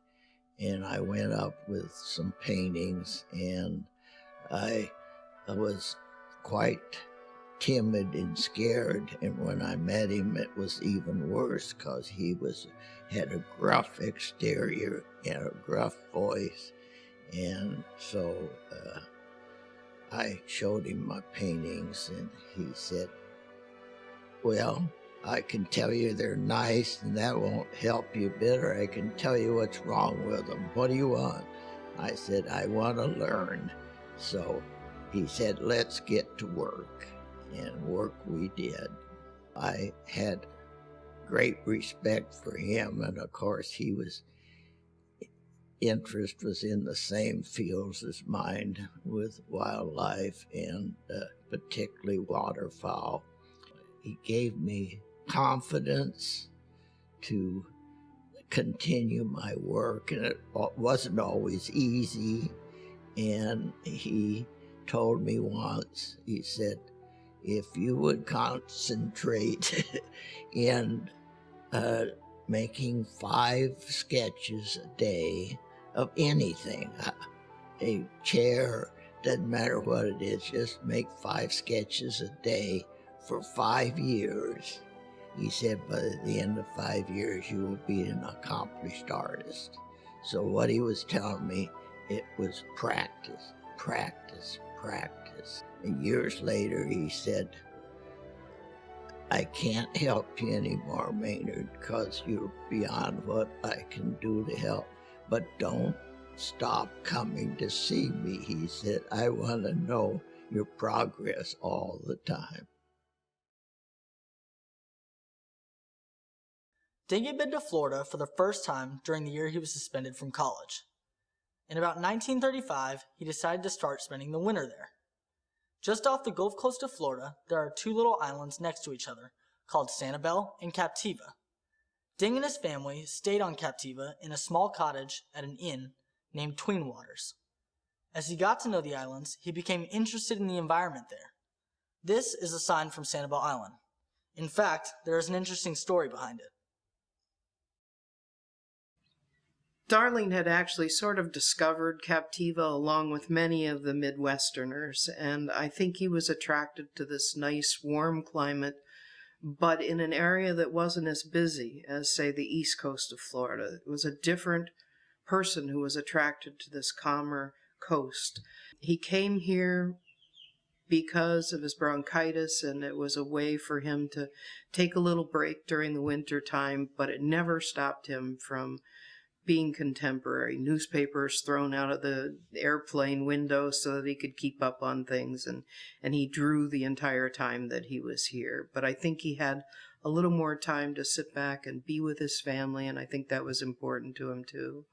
[SPEAKER 18] and I went up with some paintings, and I was quite timid and scared, and when I met him it was even worse because he had a gruff exterior and a gruff voice. And so I showed him my paintings, and he said, "Well, I can tell you they're nice and that won't help you a bit, or I can tell you what's wrong with them. What do you want?" I said, "I want to learn." So he said, "Let's get to work." And work we did. I had great respect for him, and of course his interest was in the same fields as mine, with wildlife and particularly waterfowl. He gave me confidence to continue my work, and it wasn't always easy. And he told me once, he said, "If you would concentrate in making 5 sketches a day of anything, a chair, doesn't matter what it is, just make 5 sketches a day for 5 years, He said, by the end of 5 years, you will be an accomplished artist. So what he was telling me, it was practice, practice, practice. And years later, he said, I can't help you anymore, Maynard, because you're beyond what I can do to help. But don't stop coming to see me, he said. I want to know your progress all the time.
[SPEAKER 4] Ding had been to Florida for the first time during the year he was suspended from college. In about 1935, he decided to start spending the winter there. Just off the Gulf Coast of Florida, there are two little islands next to each other called Sanibel and Captiva. Ding and his family stayed on Captiva in a small cottage at an inn named Tween Waters. As he got to know the islands, he became interested in the environment there. This is a sign from Sanibel Island. In fact, there is an interesting story behind it.
[SPEAKER 19] Darling had actually sort of discovered Captiva along with many of the Midwesterners, and I think he was attracted to this nice, warm climate, but in an area that wasn't as busy as, say, the east coast of Florida. It was a different person who was attracted to this calmer coast. He came here because of his bronchitis, and it was a way for him to take a little break during the winter time, but it never stopped him from being contemporary. Newspapers thrown out of the airplane window so that he could keep up on things, and he drew the entire time that he was here. But I think he had a little more time to sit back and be with his family, and I think that was important to him too.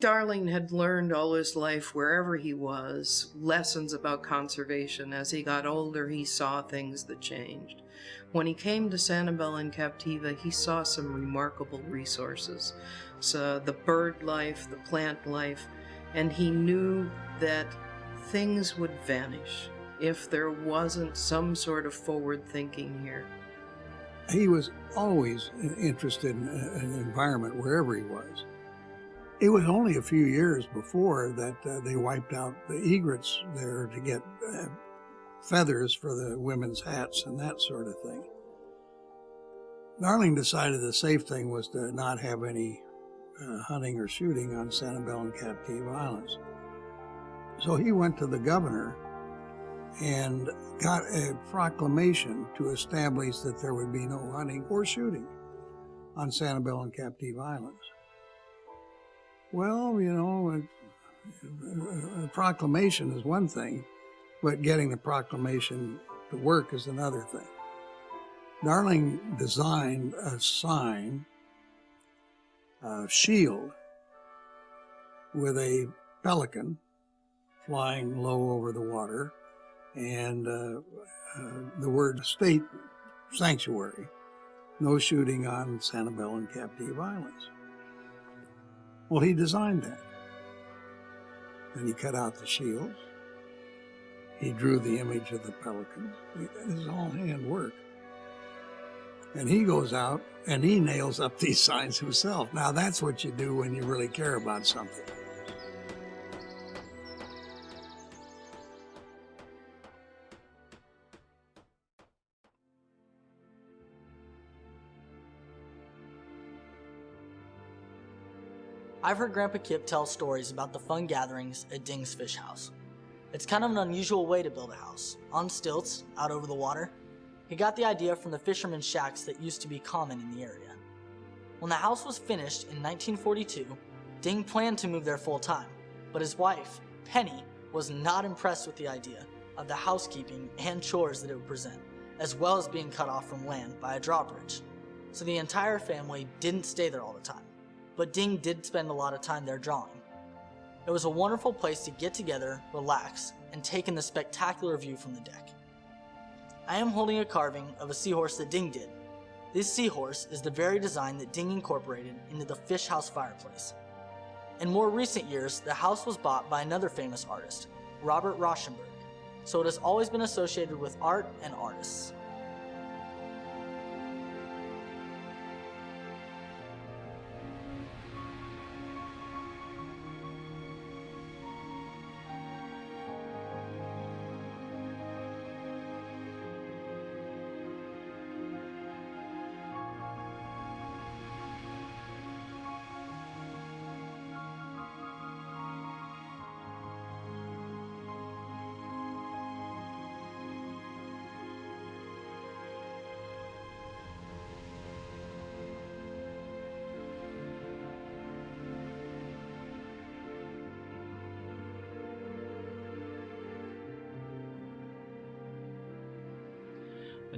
[SPEAKER 19] Darling had learned all his life, wherever he was, lessons about conservation. As he got older, he saw things that changed. When he came to Sanibel and Captiva, he saw some remarkable resources. So the bird life, the plant life, and he knew that things would vanish if there wasn't some sort of forward thinking here.
[SPEAKER 6] He was always interested in the environment wherever he was. It was only a few years before that they wiped out the egrets there to get feathers for the women's hats and that sort of thing. Darling decided the safe thing was to not have any hunting or shooting on Sanibel and Captiva Islands. So he went to the governor and got a proclamation to establish that there would be no hunting or shooting on Sanibel and Captiva Islands. Well, you know, a proclamation is one thing, but getting the proclamation to work is another thing. Darling designed a sign, a shield, with a pelican flying low over the water, and the word state sanctuary, no shooting on Sanibel and Captiva Islands. Well, he designed that. And he cut out the shields. He drew the image of the pelican. This is all hand work. And he goes out and he nails up these signs himself. Now, that's what you do when you really care about something.
[SPEAKER 4] I've heard Grandpa Kip tell stories about the fun gatherings at Ding's Fish House. It's kind of an unusual way to build a house, on stilts, out over the water. He got the idea from the fishermen's shacks that used to be common in the area. When the house was finished in 1942, Ding planned to move there full time, but his wife, Penny, was not impressed with the idea of the housekeeping and chores that it would present, as well as being cut off from land by a drawbridge. So the entire family didn't stay there all the time. But Ding did spend a lot of time there drawing. It was a wonderful place to get together, relax, and take in the spectacular view from the deck. I am holding a carving of a seahorse that Ding did. This seahorse is the very design that Ding incorporated into the fish house fireplace. In more recent years, the house was bought by another famous artist, Robert Rauschenberg, so it has always been associated with art and artists.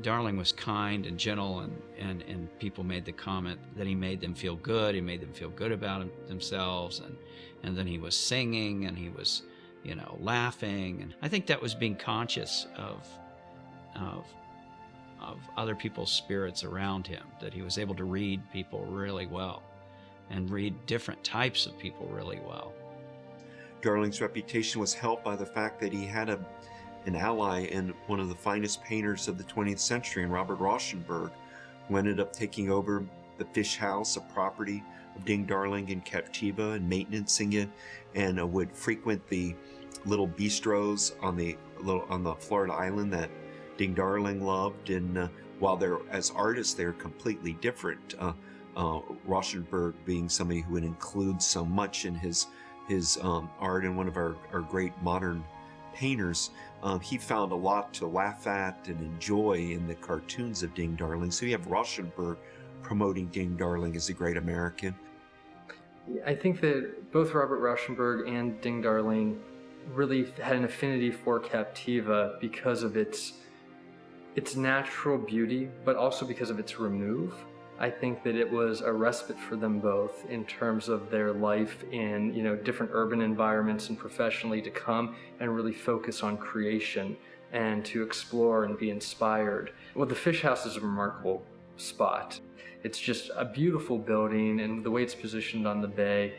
[SPEAKER 2] Darling was kind and gentle, and people made the comment that he made them feel good. He made them feel good about themselves, and then he was singing and he was, laughing. And I think that was being conscious of other people's spirits around him, that he was able to read people really well and read different types of people really well.
[SPEAKER 5] Darling's reputation was helped by the fact that he had an ally in one of the finest painters of the 20th century, in Robert Rauschenberg, who ended up taking over the fish house, a property of Ding Darling in Captiva, and maintenancing it, and would frequent the little bistros on the Florida island that Ding Darling loved. And while they're, as artists, they're completely different. Rauschenberg being somebody who would include so much in his art, and one of our great modern painters. He found a lot to laugh at and enjoy in the cartoons of Ding Darling. So you have Rauschenberg promoting Ding Darling as a great American.
[SPEAKER 20] I think that both Robert Rauschenberg and Ding Darling really had an affinity for Captiva because of its natural beauty, but also because of its remove. I think that it was a respite for them both in terms of their life in different urban environments and professionally, to come and really focus on creation and to explore and be inspired. Well, the Fish House is a remarkable spot. It's just a beautiful building, and the way it's positioned on the bay,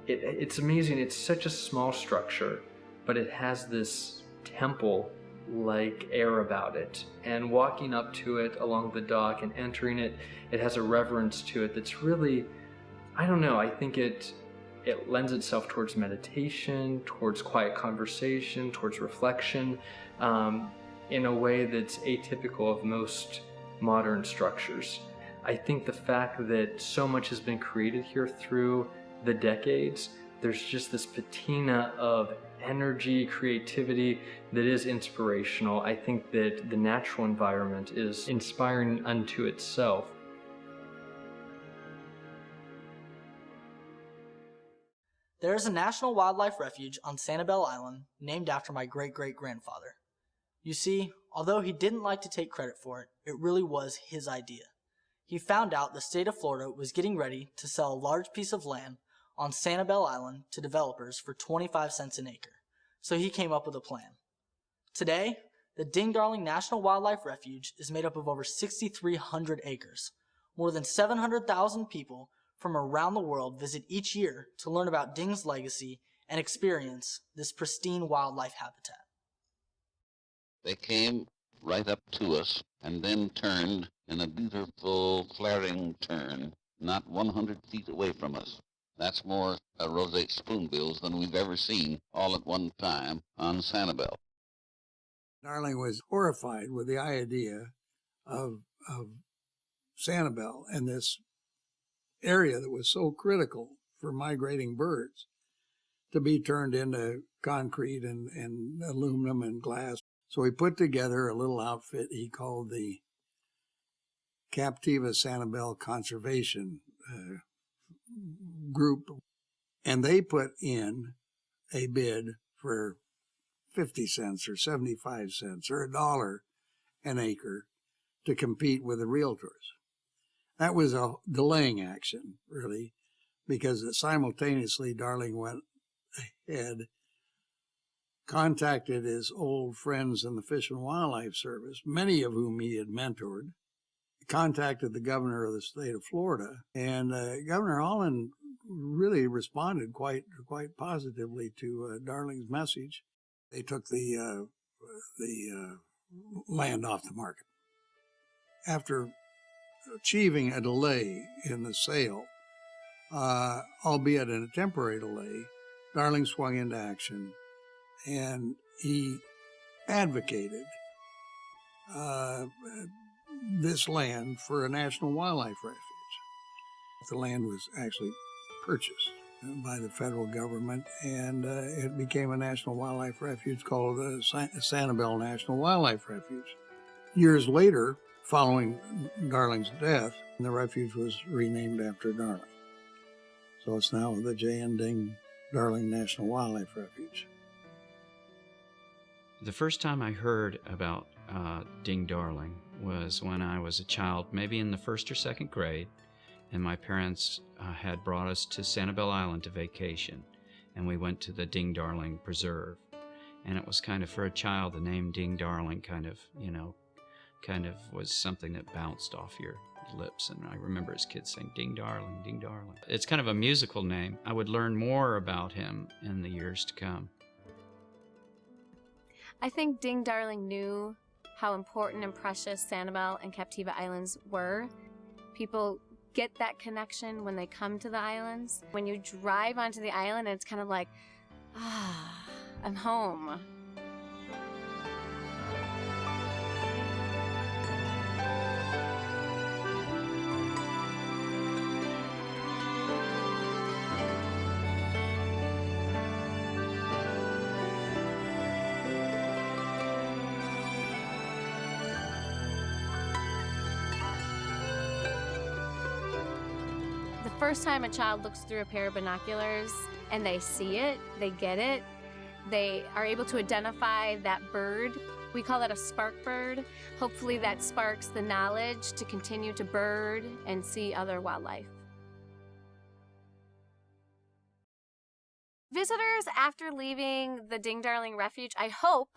[SPEAKER 20] it's amazing. It's such a small structure, but it has this temple-like air about it. And walking up to it along the dock and entering it, it has a reverence to it that's really, I don't know, I think it lends itself towards meditation, towards quiet conversation, towards reflection, in a way that's atypical of most modern structures. I think the fact that so much has been created here through the decades, there's just this patina of energy, creativity that is inspirational. I think that the natural environment is inspiring unto itself.
[SPEAKER 4] There is a national wildlife refuge on Sanibel Island named after my great-great-grandfather. You see, although he didn't like to take credit for it, it really was his idea. He found out the state of Florida was getting ready to sell a large piece of land on Sanibel Island to developers for 25 cents an acre, so he came up with a plan. Today, the Ding Darling National Wildlife Refuge is made up of over 6,300 acres. More than 700,000 people from around the world visit each year to learn about Ding's legacy and experience this pristine wildlife habitat.
[SPEAKER 7] They came right up to us and then turned in a beautiful flaring turn, not 100 feet away from us. That's more roseate spoonbills than we've ever seen all at one time on Sanibel.
[SPEAKER 6] Darling was horrified with the idea of Sanibel and this area that was so critical for migrating birds to be turned into concrete and aluminum and glass. So he put together a little outfit he called the Captiva Sanibel Conservation Group, and they put in a bid for 50 cents or 75 cents or $1 an acre to compete with the realtors. That was a delaying action, really, because simultaneously Darling went ahead, contacted his old friends in the Fish and Wildlife Service, many of whom he had mentored, contacted the governor of the state of Florida, and Governor Holland really responded quite positively to Darling's message. They took the land off the market. After achieving a delay in the sale, albeit in a temporary delay, Darling swung into action, and he advocated this land for a national wildlife refuge. The land was actually purchased by the federal government, and it became a national wildlife refuge called the Sanibel National Wildlife Refuge. Years later, following Darling's death, the refuge was renamed after Darling. So it's now the J. N. Ding Darling National Wildlife Refuge.
[SPEAKER 2] The first time I heard about Ding Darling was when I was a child, maybe in the 1st or 2nd grade, and my parents had brought us to Sanibel Island to vacation, and we went to the Ding Darling Preserve. And it was kind of, for a child, the name Ding Darling kind of was something that bounced off your lips. And I remember as kids saying, Ding Darling, Ding Darling. It's kind of a musical name. I would learn more about him in the years to come.
[SPEAKER 21] I think Ding Darling knew how important and precious Sanibel and Captiva Islands were. People get that connection when they come to the islands. When you drive onto the island, it's kind of like, I'm home. The first time a child looks through a pair of binoculars and they see it, they get it, they are able to identify that bird. We call that a spark bird. Hopefully that sparks the knowledge to continue to bird and see other wildlife. Visitors, after leaving the Ding Darling Refuge, I hope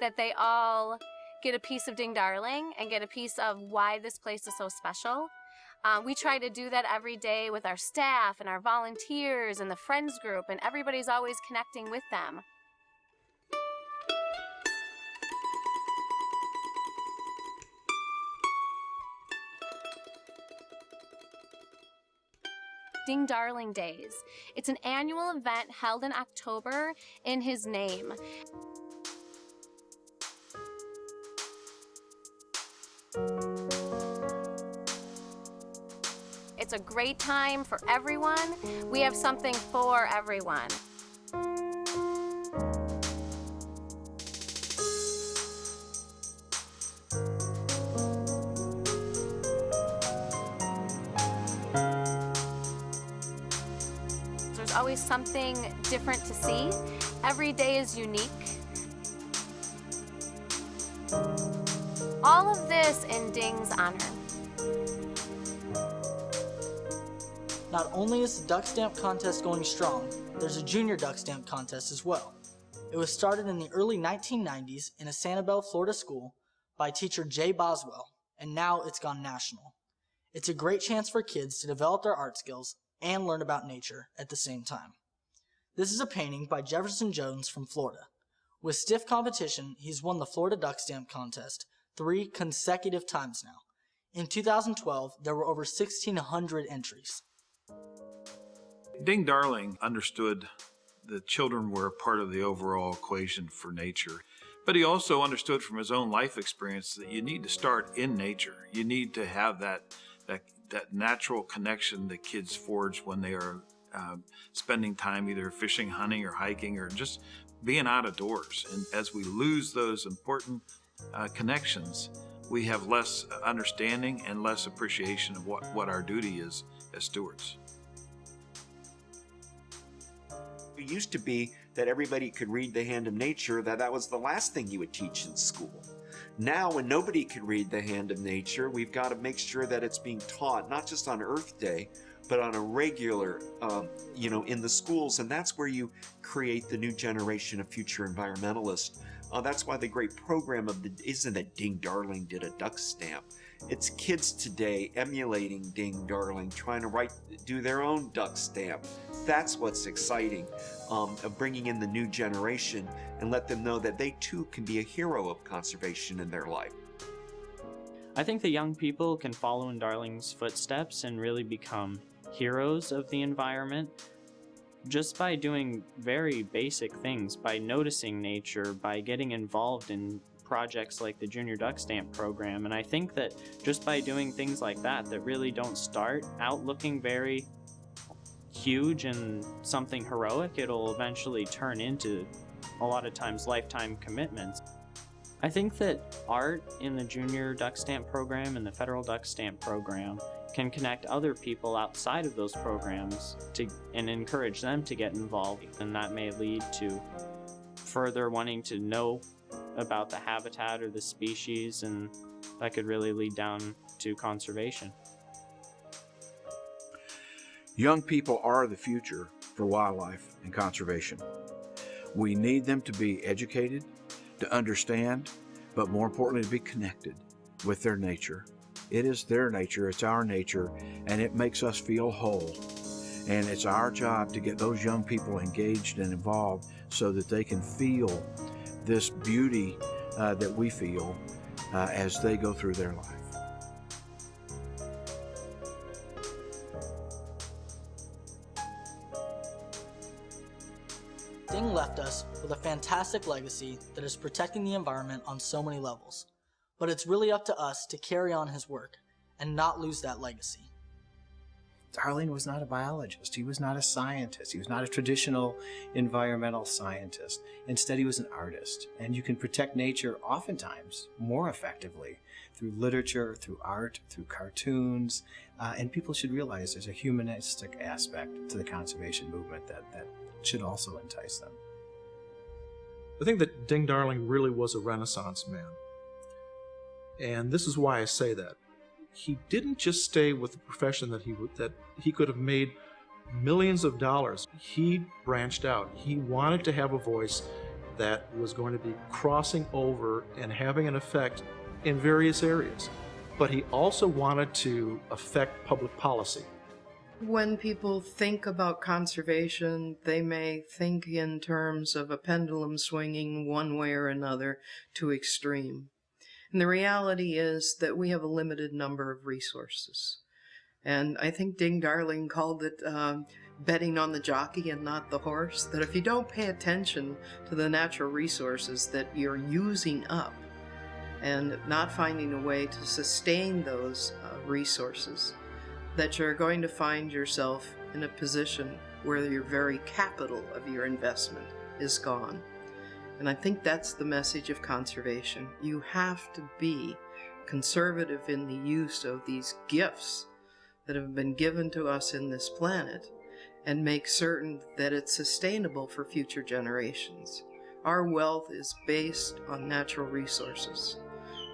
[SPEAKER 21] that they all get a piece of Ding Darling and get a piece of why this place is so special. We try to do that every day with our staff and our volunteers and the Friends group, and everybody's always connecting with them. Ding Darling Days. It's an annual event held in October in his name. It's a great time for everyone. We have something for everyone. There's always something different to see. Every day is unique. All of this in Ding's honor.
[SPEAKER 4] Not only is the duck stamp contest going strong, there's a junior duck stamp contest as well. It was started in the early 1990s in a Sanibel, Florida school by teacher Jay Boswell, and now it's gone national. It's a great chance for kids to develop their art skills and learn about nature at the same time. This is a painting by Jefferson Jones from Florida. With stiff competition, he's won the Florida Duck Stamp Contest 3 consecutive times now. In 2012, there were over 1,600 entries.
[SPEAKER 17] Ding Darling understood that children were a part of the overall equation for nature, but he also understood from his own life experience that you need to start in nature. You need to have that natural connection that kids forge when they are spending time either fishing, hunting, or hiking, or just being out of doors. And as we lose those important connections, we have less understanding and less appreciation of what our duty is as stewards.
[SPEAKER 5] It used to be that everybody could read The Hand of Nature, that was the last thing you would teach in school. Now, when nobody can read The Hand of Nature, we've got to make sure that it's being taught, not just on Earth Day, but on a regular, in the schools, and that's where you create the new generation of future environmentalists. That's why the great program isn't that Ding Darling did a duck stamp. It's kids today emulating Ding Darling, trying to do their own duck stamp. That's what's exciting, of bringing in the new generation and let them know that they too can be a hero of conservation in their life.
[SPEAKER 22] I think the young people can follow in Darling's footsteps and really become heroes of the environment just by doing very basic things, by noticing nature, by getting involved in projects like the Junior Duck Stamp program. And I think that just by doing things like that really don't start out looking very huge and something heroic, it'll eventually turn into a lot of times lifetime commitments. I think that art in the Junior Duck Stamp program and the Federal Duck Stamp program can connect other people outside of those programs and encourage them to get involved, and that may lead to further wanting to know about the habitat or the species and that could really lead down to conservation.
[SPEAKER 1] Young people are the future for wildlife and conservation. We need them to be educated, to understand, but more importantly, to be connected with their nature. It is their nature, it's our nature, and it makes us feel whole. And it's our job to get those young people engaged and involved so that they can feel this beauty that we feel as they go through their life.
[SPEAKER 4] Ding left us with a fantastic legacy that is protecting the environment on so many levels. But it's really up to us to carry on his work and not lose that legacy.
[SPEAKER 9] Darling was not a biologist. He was not a scientist. He was not a traditional environmental scientist. Instead, he was an artist. And you can protect nature oftentimes more effectively through literature, through art, through cartoons. And people should realize there's a humanistic aspect to the conservation movement that should also entice them.
[SPEAKER 8] I think that Ding Darling really was a Renaissance man. And this is why I say that. He didn't just stay with the profession that he could have made millions of dollars. He branched out. He wanted to have a voice that was going to be crossing over and having an effect in various areas. But he also wanted to affect public policy.
[SPEAKER 19] When people think about conservation, they may think in terms of a pendulum swinging one way or another to extreme. And the reality is that we have a limited number of resources. And I think Ding Darling called it betting on the jockey and not the horse, that if you don't pay attention to the natural resources that you're using up and not finding a way to sustain those resources, that you're going to find yourself in a position where your very capital of your investment is gone. And I think that's the message of conservation. You have to be conservative in the use of these gifts that have been given to us in this planet and make certain that it's sustainable for future generations. Our wealth is based on natural resources,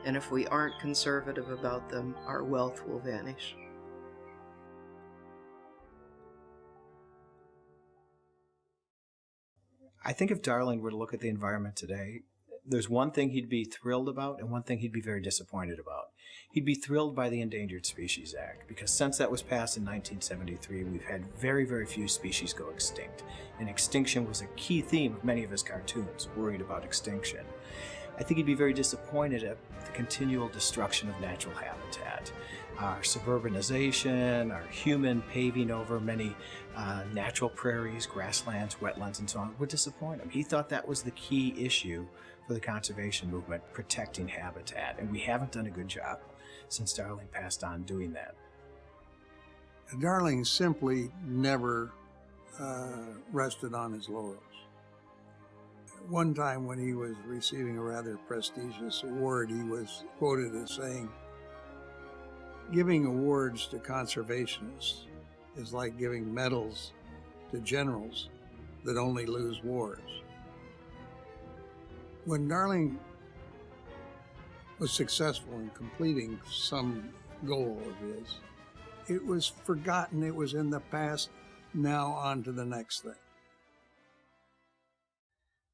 [SPEAKER 19] and if we aren't conservative about them, our wealth will vanish.
[SPEAKER 9] I think if Darling were to look at the environment today, there's one thing he'd be thrilled about and one thing he'd be very disappointed about. He'd be thrilled by the Endangered Species Act, because since that was passed in 1973, we've had very, very few species go extinct. And extinction was a key theme of many of his cartoons, worried about extinction. I think he'd be very disappointed at the continual destruction of natural habitat. Our suburbanization, our human paving over many natural prairies, grasslands, wetlands, and so on would disappoint him. He thought that was the key issue for the conservation movement, protecting habitat, and we haven't done a good job since Darling passed on doing that.
[SPEAKER 6] Darling simply never rested on his laurels. One time when he was receiving a rather prestigious award, he was quoted as saying, "Giving awards to conservationists is like giving medals to generals that only lose wars." When Darling was successful in completing some goal of his, it was forgotten, it was in the past, now on to the next thing.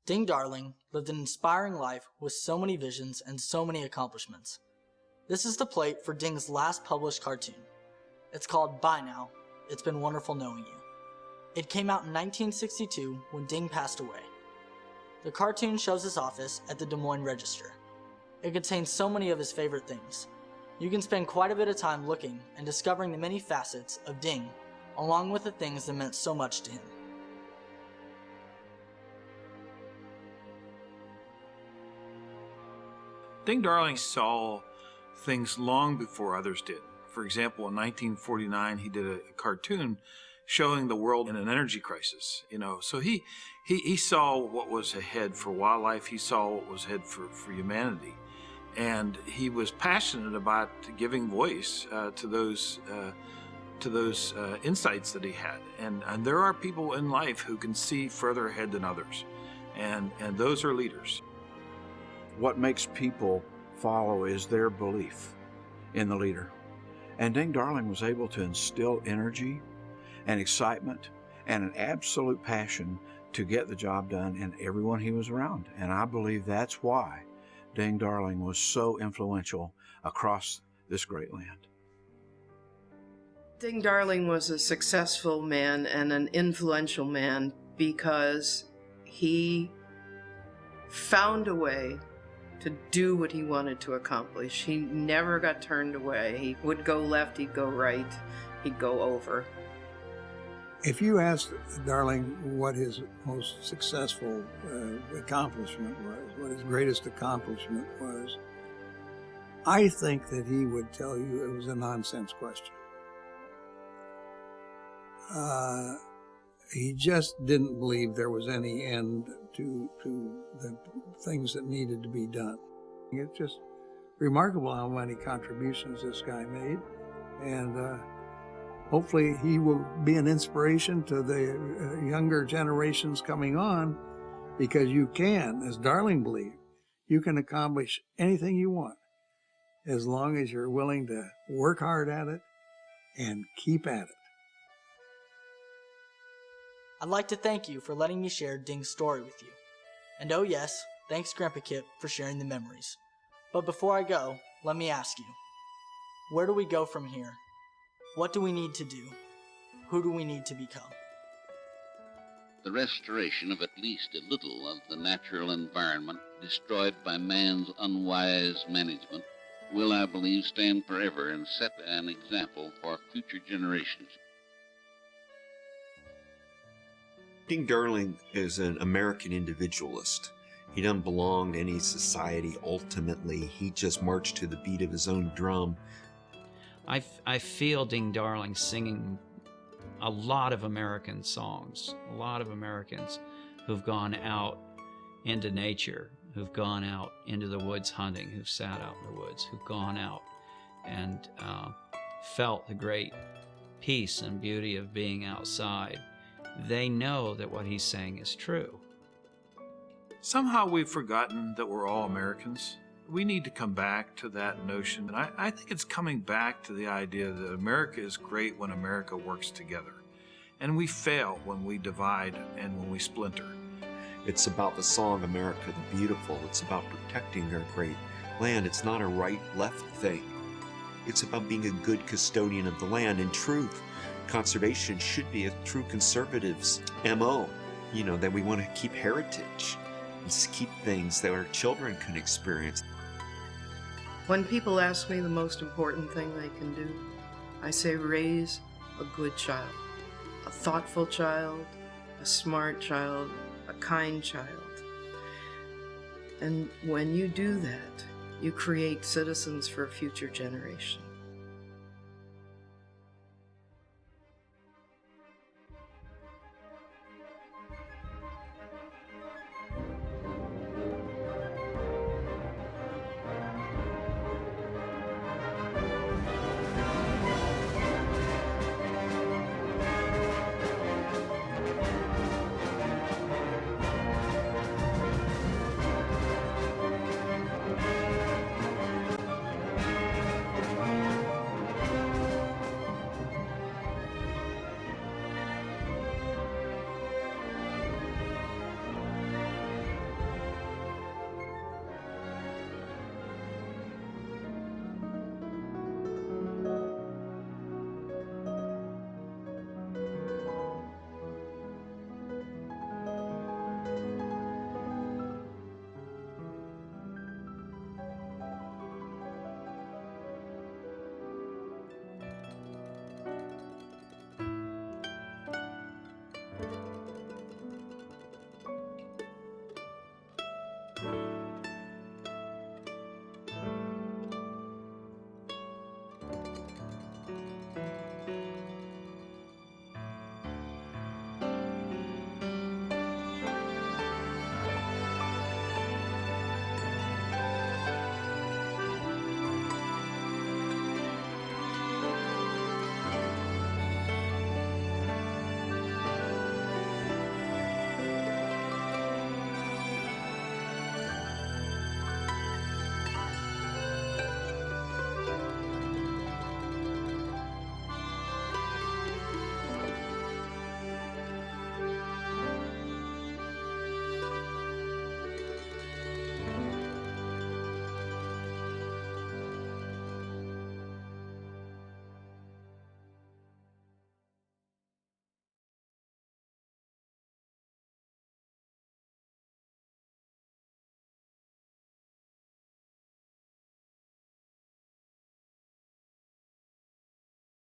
[SPEAKER 4] Ding Darling lived an inspiring life with so many visions and so many accomplishments. This is the plate for Ding's last published cartoon. It's called Bye Now, It's Been Wonderful Knowing You. It came out in 1962 when Ding passed away. The cartoon shows his office at the Des Moines Register. It contains so many of his favorite things. You can spend quite a bit of time looking and discovering the many facets of Ding, along with the things that meant so much to him.
[SPEAKER 17] Ding Darling saw things long before others did. For example, in 1949, he did a cartoon showing the world in an energy crisis. So he saw what was ahead for wildlife. He saw what was ahead for humanity, and he was passionate about giving voice to those insights that he had. And there are people in life who can see further ahead than others, and those are leaders.
[SPEAKER 1] What makes people follow is their belief in the leader. And Ding Darling was able to instill energy and excitement and an absolute passion to get the job done in everyone he was around. And I believe that's why Ding Darling was so influential across this great land.
[SPEAKER 19] Ding Darling was a successful man and an influential man because he found a way to do what he wanted to accomplish. He never got turned away. He would go left, he'd go right, he'd go over.
[SPEAKER 6] If you asked Darling what his most successful accomplishment was, what his greatest accomplishment was, I think that he would tell you it was a nonsense question. He just didn't believe there was any end to the things that needed to be done. It's just remarkable how many contributions this guy made, and hopefully he will be an inspiration to the younger generations coming on, because you can, as Darling believed, you can accomplish anything you want as long as you're willing to work hard at it and keep at it.
[SPEAKER 4] I'd like to thank you for letting me share Ding's story with you. And oh yes, thanks Grandpa Kip for sharing the memories. But before I go, let me ask you, where do we go from here? What do we need to do? Who do we need to become?
[SPEAKER 7] The restoration of at least a little of the natural environment destroyed by man's unwise management will, I believe, stand forever and set an example for future generations.
[SPEAKER 5] Ding Darling is an American individualist. He doesn't belong to any society ultimately. He just marched to the beat of his own drum.
[SPEAKER 2] I feel Ding Darling singing a lot of American songs, a lot of Americans who've gone out into nature, who've gone out into the woods hunting, who've sat out in the woods, who've gone out and felt the great peace and beauty of being outside. They know that what he's saying is true.
[SPEAKER 17] Somehow we've forgotten that we're all Americans. We need to come back to that notion. And I think it's coming back to the idea that America is great when America works together. And we fail when we divide and when we splinter.
[SPEAKER 5] It's about the song America the Beautiful. It's about protecting our great land. It's not a right-left thing. It's about being a good custodian of the land. In truth, conservation should be a true conservative's MO. You know, that we want to keep heritage and keep things that our children can experience.
[SPEAKER 19] When people ask me the most important thing they can do, I say raise a good child, a thoughtful child, a smart child, a kind child. And when you do that, you create citizens for future generations.